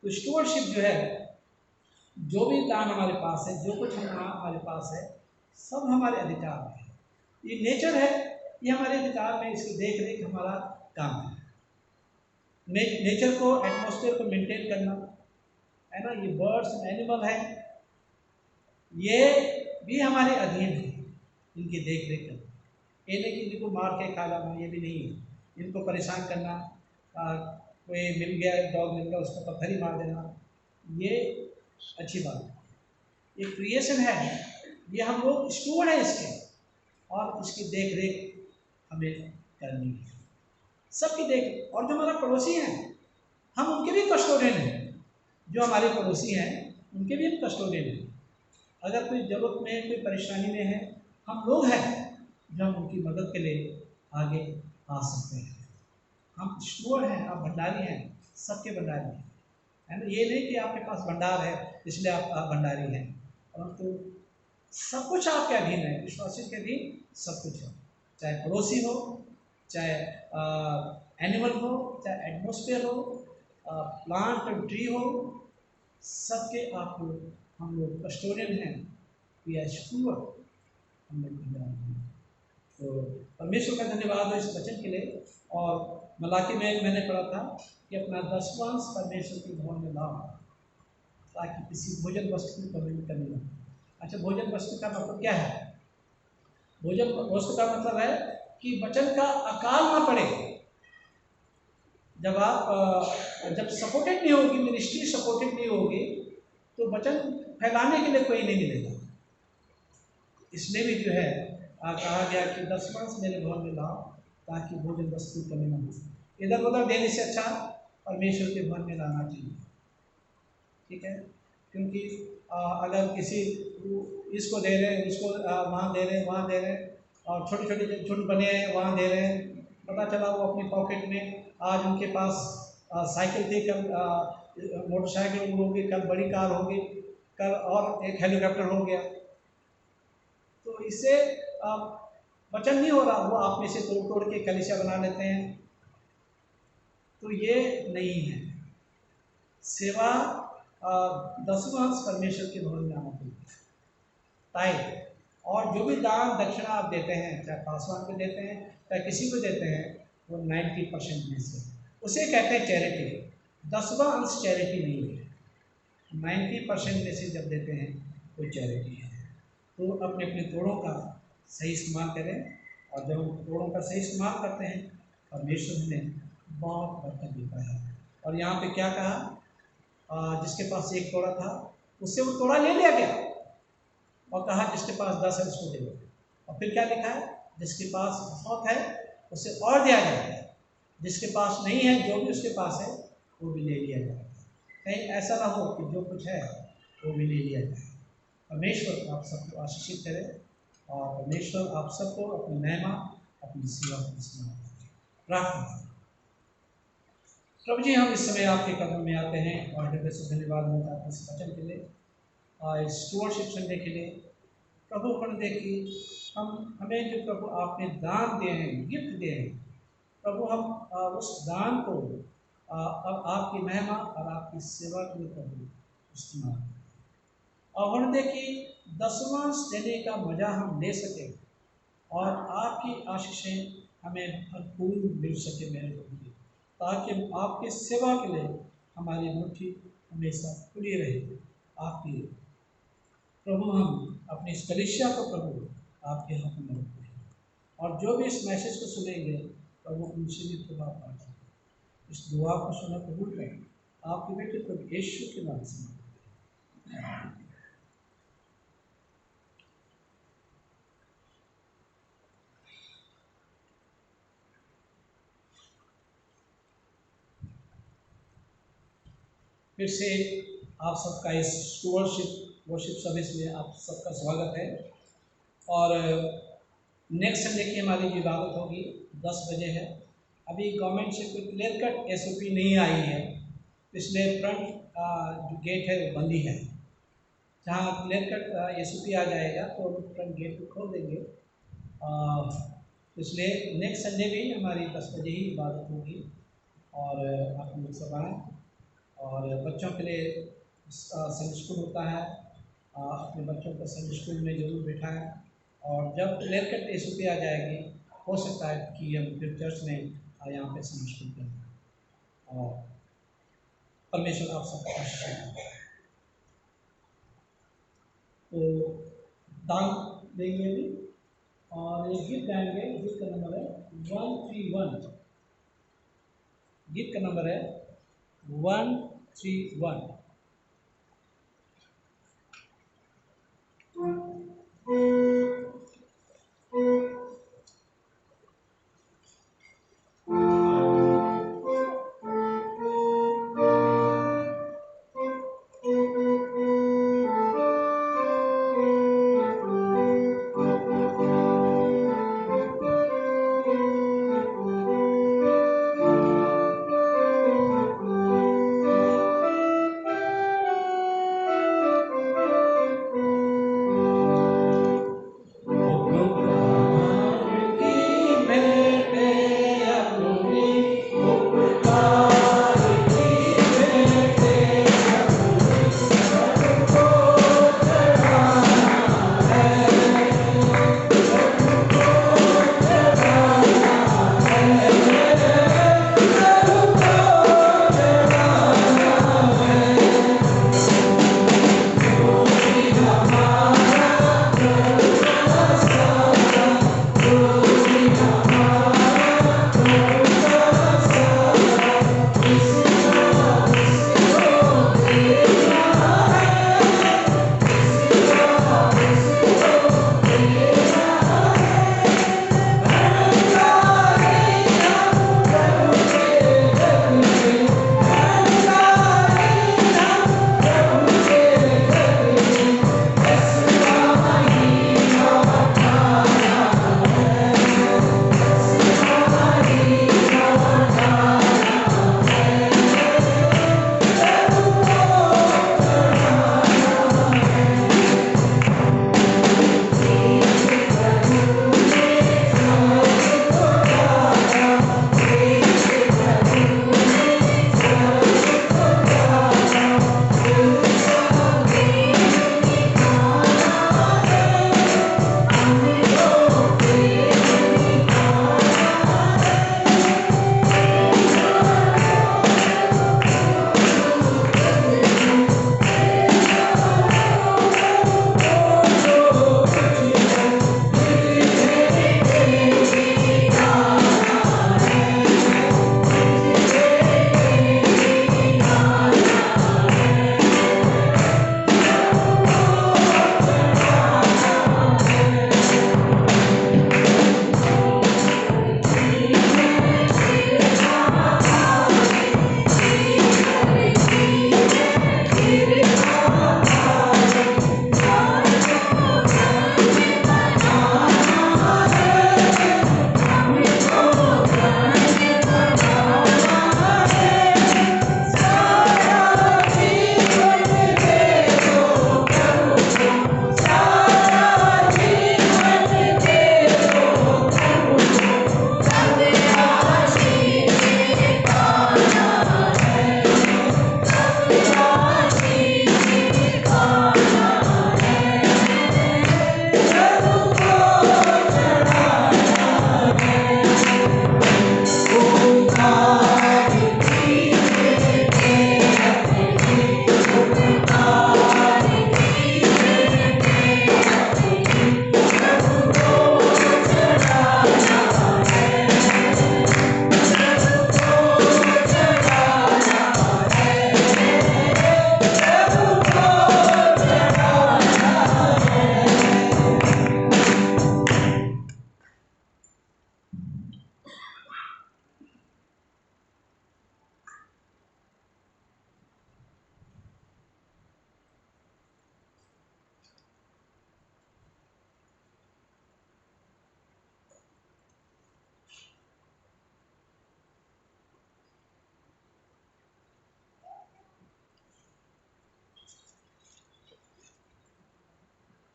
तो स्टुअर्डशिप जो है, जो भी दान हमारे पास है, जो कुछ हमारे पास है, सब हमारे अधिकार में है। ये नेचर है, ये हमारे अधिकार में, इसकी देख रेख हमारा काम है। नेचर को, एटमॉस्फेयर को मेंटेन करना है ना, ये बर्ड्स एनिमल है, ये भी हमारे अधीन है, इनकी देख रेख करना। ये नहीं कि इनको मार के खा जाना, ये भी नहीं है। इनको परेशान करना, कोई मिल गया, डॉग मिल गया, उसको पत्थर ही मार देना, ये अच्छी बात है। ये क्रिएशन है, ये हम लोग स्टूवर्ड हैं इसके, और इसकी देख रेख हमें करनी है, सबकी देख। और जो हमारा पड़ोसी हैं, हम उनके भी कस्टोडियन हैं, जो हमारे पड़ोसी हैं उनके भी हम कस्टोडियन हैं। अगर कोई ज़रूरत में, कोई परेशानी में है, हम लोग हैं जो हम उनकी मदद के लिए आगे आ सकते हैं। हम स्टूवर्ड हैं, आप भंडारी हैं, सबके भंडारी हैं, है ना। ये नहीं कि आपके पास भंडार है इसलिए आप भंडारी हैं, परंतु सब कुछ आपके अधीन है, विश्वासी के अधीन सब कुछ है, चाहे पड़ोसी हो, चाहे एनिमल हो, चाहे एटमॉस्फेयर हो, प्लांट और ट्री हो, सबके आप हम लोग कस्टोडियन हैं, वी आर स्टूवर्ड, हम लोग भंडारी हैं। तो परमेश्वर का धन्यवाद हो इस वचन के लिए। और मलाकी में मैंने पढ़ा था कि अपना 10वांश परमेश्वर के भवन में लाओ, ताकि किसी भोजन वस्तु की कमी न। अच्छा, भोजन वस्तु का मतलब क्या है? भोजन वस्तु का मतलब है कि वचन का अकाल ना पड़े। जब सपोर्टेड नहीं होगी, मिनिस्ट्री सपोर्टेड नहीं होगी, तो वचन फैलाने के लिए कोई नहीं मिलेगा। इसलिए भी जो है कहा गया कि 10वांश मेरे भवन में लाओ, ताकि भोजन वस्तु की कमी न हो। इधर उधर देने से अच्छा परमेश्वर के भवन में लाना चाहिए, ठीक है। क्योंकि अगर किसी इसको दे रहे हैं, उसको वहाँ दे रहे हैं, वहाँ दे रहे हैं, और छोटे छोटे झुंड बने हैं वहाँ दे रहे हैं, पता चला वो अपनी पॉकेट में, आज उनके पास साइकिल थी, कल मोटरसाइकिल होगी, कल बड़ी कार होगी, कल और एक हेलीकॉप्टर हो गया। तो इससे वचन नहीं हो रहा, वो आप में से तोड़ तोड़ के कलीसिया बना लेते हैं। तो ये नहीं है सेवा। 10वांश परमेश्वर के भवन में आना चाहिए, टाइम। और जो भी दान दक्षिणा आप देते हैं, चाहे पासवान को देते हैं, चाहे किसी को देते हैं, वो 90% में से, उसे कहते हैं चैरिटी। 10वां अंश चैरिटी नहीं है, 90% में से जब देते हैं वो चैरिटी है। तो अपने अपने तोड़ों का सही इस्तेमाल करें, और जब तोड़ों का सही इस्तेमाल करते हैं परमेश्वर ने बहुत बर्तन देता है। और यहाँ पे क्या कहा, जिसके पास एक तोड़ा था उससे वो तोड़ा ले लिया गया, और कहा जिसके पास 10 है उसको दे दो। और फिर क्या लिखा है, जिसके पास बहुत है उसे और दिया जाएगा, जिसके पास नहीं है जो भी उसके पास है वो भी ले लिया जाएगा। कहीं ऐसा ना हो कि जो कुछ है वो भी ले लिया जाए। परमेश्वर आप सबको आशीषित करे और परमेश्वर आप सबको अपनी महिमा, अपनी सेवा को इस्तेमाल करें। प्रार्थना। प्रभु जी, हम इस समय आपके कदम में आते हैं और हृदय से धन्यवाद मिलता है इस वचन के लिए, इस स्टूअरशिप संडे के लिए। प्रभु हृदय की हमें जो प्रभु आपने दान दिए हैं, गिफ्ट दिए हैं, प्रभु हम उस दान को अब आपकी महिमा और आपकी सेवा के लिए प्रभु इस्तेमाल करें, और हृदय की दसवां देने का मजा हम ले सकें और आपकी आशीषें हमें भरपूर मिल सके मेरे प्रभु जी, ताकि आपकी सेवा के लिए हमारी मुट्ठी हमेशा खुली रहे। आपकी प्रभु हम अपनी इस कलीसिया को प्रभु आपके हाथ में रखते हैं, और जो भी इस मैसेज को सुनेंगे प्रभु उनसे भी प्रभाव पाते हैं। इस दुआ को सुना कबूल करें आपके बेटे प्रभु यीशु के नाम से। फिर से आप सबका इस वर्शिप सर्विस में आप सबका स्वागत है। और नेक्स्ट संडे की हमारी जो इबादत होगी 10 बजे है। अभी गवर्नमेंट से कोई क्लियर कट SOP नहीं आई है, इसलिए फ्रंट जो गेट है वो बंद ही है। जहाँ क्लियर कट SOP आ जाएगा तो फ्रंट गेट को खोल देंगे। इसलिए नेक्स्ट संडे भी हमारी 10 बजे ही इबादत होगी, और आप लोग सब आएँ। और बच्चों के लिए संडे स्कूल होता है, अपने बच्चों को संडे स्कूल में जरूर बिठाएं। और जब क्लियर कट SOP आ जाएगी हो सकता है कि हम फिर चर्च में यहाँ पे संडे स्कूल करें। और परमेश्वर आप सबको आशीष दें। तो दान देंगे भी, और ये गीत गाएंगे। गीत का नंबर है 131। गीत का नंबर है 131।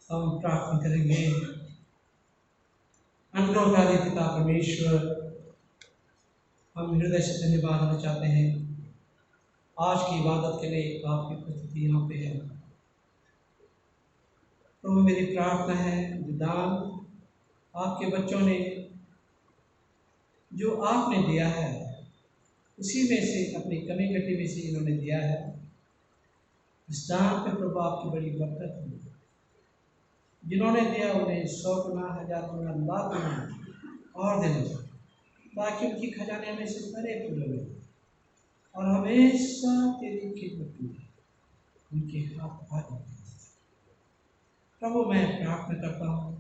हम प्रार्थना करेंगे। अनुग्रहकारी पिता परमेश्वर, हम हृदय से धन्यवाद देना चाहते हैं आज की इबादत के लिए आपकी उपस्थिति यहाँ पे है। तो मेरी प्रार्थना है विधान आपके बच्चों ने जो आपने दिया है उसी में से अपनी कमी घटी में से इन्होंने दिया है। इस दान पे प्रभु आपकी बड़ी बरकत हो। जिन्होंने दिया उन्हें 100 गुना, 1000 गुना, लाख गुना और देना, ताकि उनकी खजाने में से भरे पूरे हो और हमेशा तेरी खिदमत में उनके हाथ आगे। प्रभु मैं प्रार्थना करता हूँ,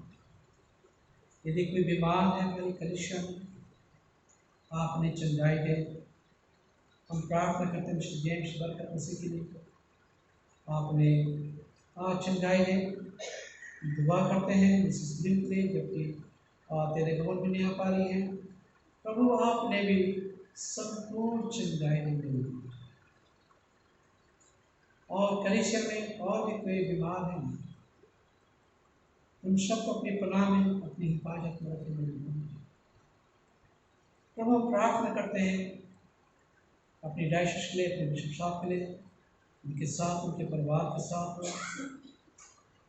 यदि कोई बीमार है हमारी कलीसिया में, आपने चंगाई दे। हम प्रार्थना करते हैं मिस्टर जेम्स बरकत मसीह के लिए, आपने आज चंगाई दे। दुआ करते हैं मिसेस ग्रीन के लिए, जबकि तेरे भवन में नहीं आ पा रही है। प्रभु आपने भी संपूर्ण चंगाई दे। और कलीसिया में और भी कोई बीमार हैं, उन सबको अपनी पनाह में, अपनी हिफाजत में रखें। प्रभु हम प्रार्थना करते हैं अपनी डायसिस के लिए, अपने बिशप साहब के लिए, उनके साथ, उनके परिवार के साथ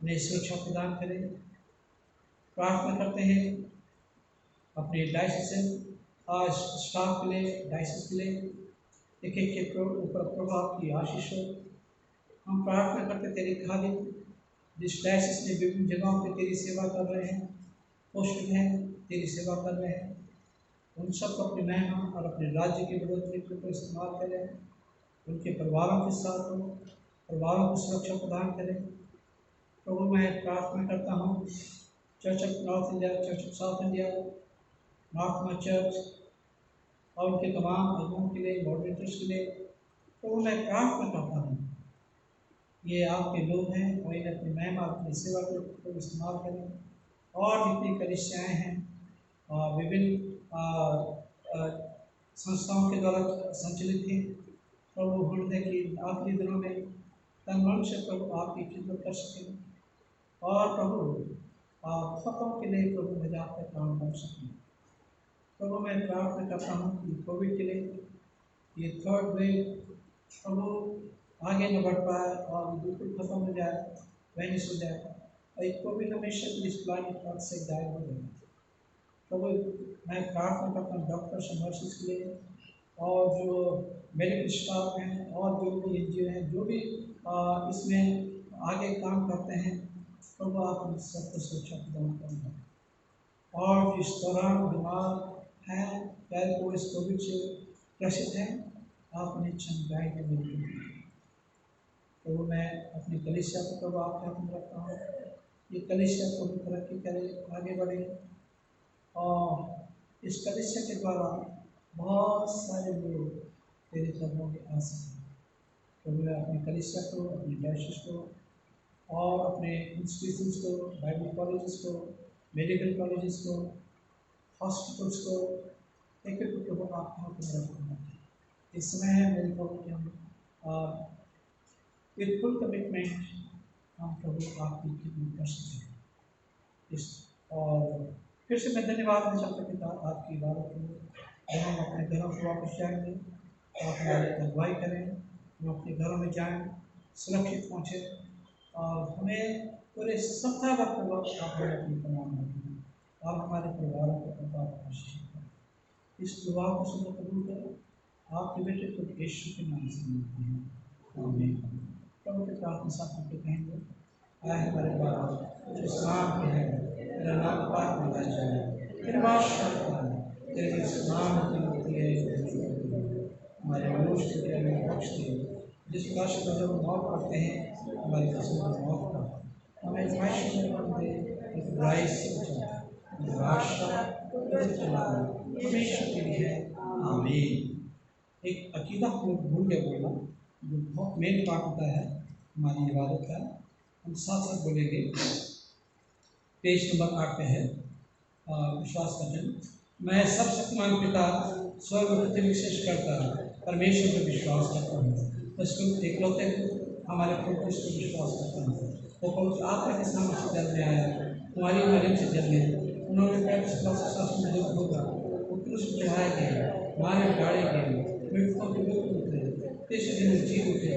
उन्हें सुरक्षा प्रदान करें। प्रार्थना करते हैं अपने डायसिस से आज स्टाफ के लिए, डायसिस के लिए, एक एक के ऊपर प्रभाव की आशीष हो। हम प्रार्थना करते तेरी खादिम जिस डायसिस में विभिन्न जगहों पे तेरी सेवा कर रहे हैं, पोस्टेड हैं, तेरी सेवा कर रहे हैं, उन सबको अपनी महिमा और अपने राज्य की बढ़ोतरी को इस्तेमाल करें। उनके परिवारों के साथ हो, परिवारों को सुरक्षा प्रदान करें। प्रभु मैं प्रार्थना करता हूँ church of north India, church of south India, north में चर्च और उनके तमाम अगुओं के लिए, मॉडरेटर्स के लिए। प्रभु मैं प्रार्थना करता हूँ ये आपके लोग हैं और इन्हें अपनी महिमा, अपनी सेवा को इस्तेमाल करें। और जितनी कलीसियाएँ हैं विभिन्न संस्थाओं के द्वारा संचालित हैं, प्रभु हृदय की आखिरी दिनों में तन मन से प्रभु आपकी खिदमत कर सकें और प्रभु खतों के लिए प्रभु मजाक का काम कर सकें। प्रभु मैं प्रार्थना करता हूँ कि कोविड के लिए ये थर्ड वेव प्रभु आगे न बढ़ पाए और बिल्कुल खत्म हो जाए, वैनिश हो जाए और एक कोविड हमेशा के इस प्लानिट पर से गायब हो जाए। प्रभु मैं प्रार्थना करता हूँ डॉक्टर्स और नर्सेस के लिए और जो मेडिकल स्टाफ हैं और जो भी NGO हैं, जो भी इसमें आगे काम करते हैं, प्रभु आप उन सबको सुरक्षा प्रदान करना। और जिस दौरान बीमार हैं, चाहे वो इस कोविड से ग्रसित हैं, आप उन्हें चंगाई के मिल। तो मैं अपनी कलीसिया को प्रभु आपके हाथ में रखता हूँ। ये कलीसिया को भी तरक्की करे, आगे बढ़े और इस कलीसिया के द्वारा बहुत सारे लोग तेरे चरणों में आ सकें। तो मैं अपनी कलीसिया को, अपनी डायसिस को और अपने इंस्टीट्यूट्स को, बाइबल कॉलेजेस को, मेडिकल कॉलेजेस को, हॉस्पिटल्स को, एक एक प्रभु आपके हाथ में रखूँगा। इस समय है मेरे प्रभु कि हम विद फुल कमिटमेंट हम प्रभु आपकी खिदमत कर सकें। इस और फिर से मैं धन्यवाद देना चाहता पिता आपकी इबादत के लिए। जब हम अपने घरों को वापस जाएंगे तो आप हमारी अगुवाई करें, हम अपने घरों में जाएं, सुरक्षित पहुँचें और हमें पूरे सप्ताह भर के वक्त आप हमें अपनी पनाह में रखें और हमारे परिवारों को प्रभाव आशीष करें। इस दुआ को सुनो कबूल करें, आपके बेटे को यीशु के नाम से मिलते हैं, आमीन। प्रभु के प्रार्थना साथ में कहेंगे, आए हमारे बाप जो आसमान में है, तेरा नाम पाक माना जाए, तेरी बादशाह आए, तेरे नाम की होती है, हमारे मनुष्य के हमें बख्श दे, जिस राशि को जब मौत करते हैं हमारी कसम को मौत कर, हमें ख्वाहिश में मत दे, एक बुराई से बचा, बादशाह हमेशा के लिए है, आमीन। एक अकीदा हम लोग भूल गए बोलना, जो बहुत मेन पार्ट होता है हमारी इबादत का। हम साथ साथ बोलेंगे। पेज नंबर 8 पे है विश्वास का जन्म। मैं सब शक्तिमान पिता स्वर्ग पृथ्वी विशेष करता परमेश्वर पर विश्वास करता हूँ, उसको एकलौते हमारे पुरुष पर विश्वास करता हूँ। वो पवित्र आत्मा के सामने से जन्म में आया, तुम्हारी मरियम से जन्मे, उन्होंने शासन जो होगा वो क्रूस पर चढ़ाए गए, मारे गाड़े गए, मृतकों के मुक्त उठे, तीसरे दिन जी उठे,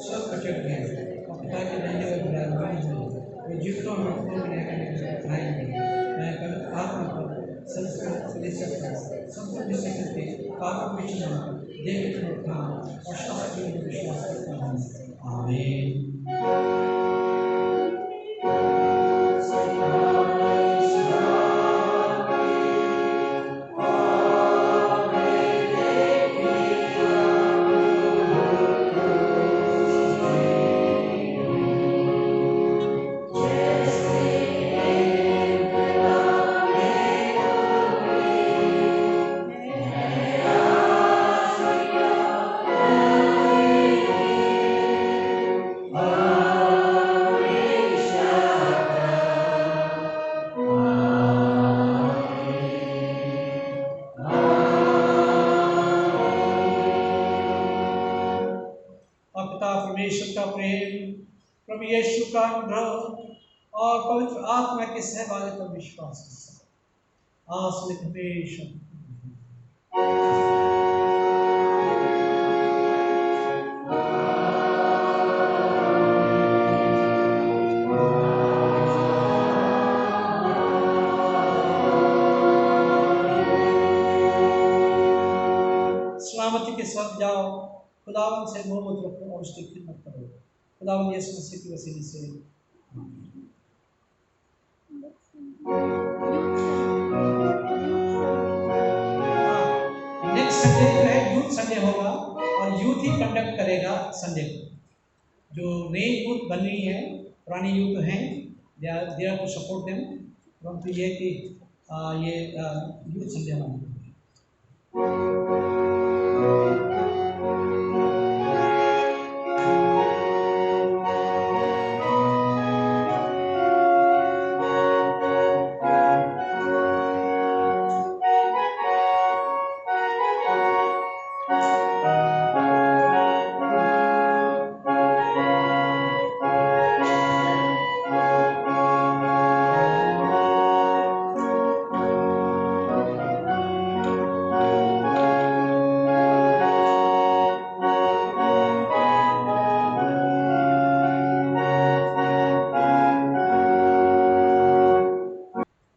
स्वर्ग पर चढ़ गए और पिता के दाहिने ओर विराजमान हुए। वो जीवितों और मृतकों के न्याय करने के लिए उठाएंगे। मैं पवित्र आत्मा पर सबको निश्चय करके पापों की क्षमा, देह के पुनरुत्थान और शास्त्र में विश्वास करता हूँ। आमीन। परमेश्वर का प्रेम, प्रभु यीशु का अनुग्रह और पवित्र आत्मा के सहभागी पर विश्वास के साथ आसलित हमेशा सलामती के साथ जाओ, खुदावन से मोहब्बत रखो और उसकी खिदमत करो। खुदावन यीशु मसीह की वसीले से नेक्स्ट संडे जो है यूथ संडे होगा और यूथ ही कंडक्ट करेगा संडे को। जो नई यूथ बन रही है, पुरानी यूथ हैं, they are to support them. परंतु ये कि ये यूथ संडे हमारा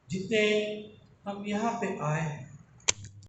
जितने हम यहाँ पे आए हैं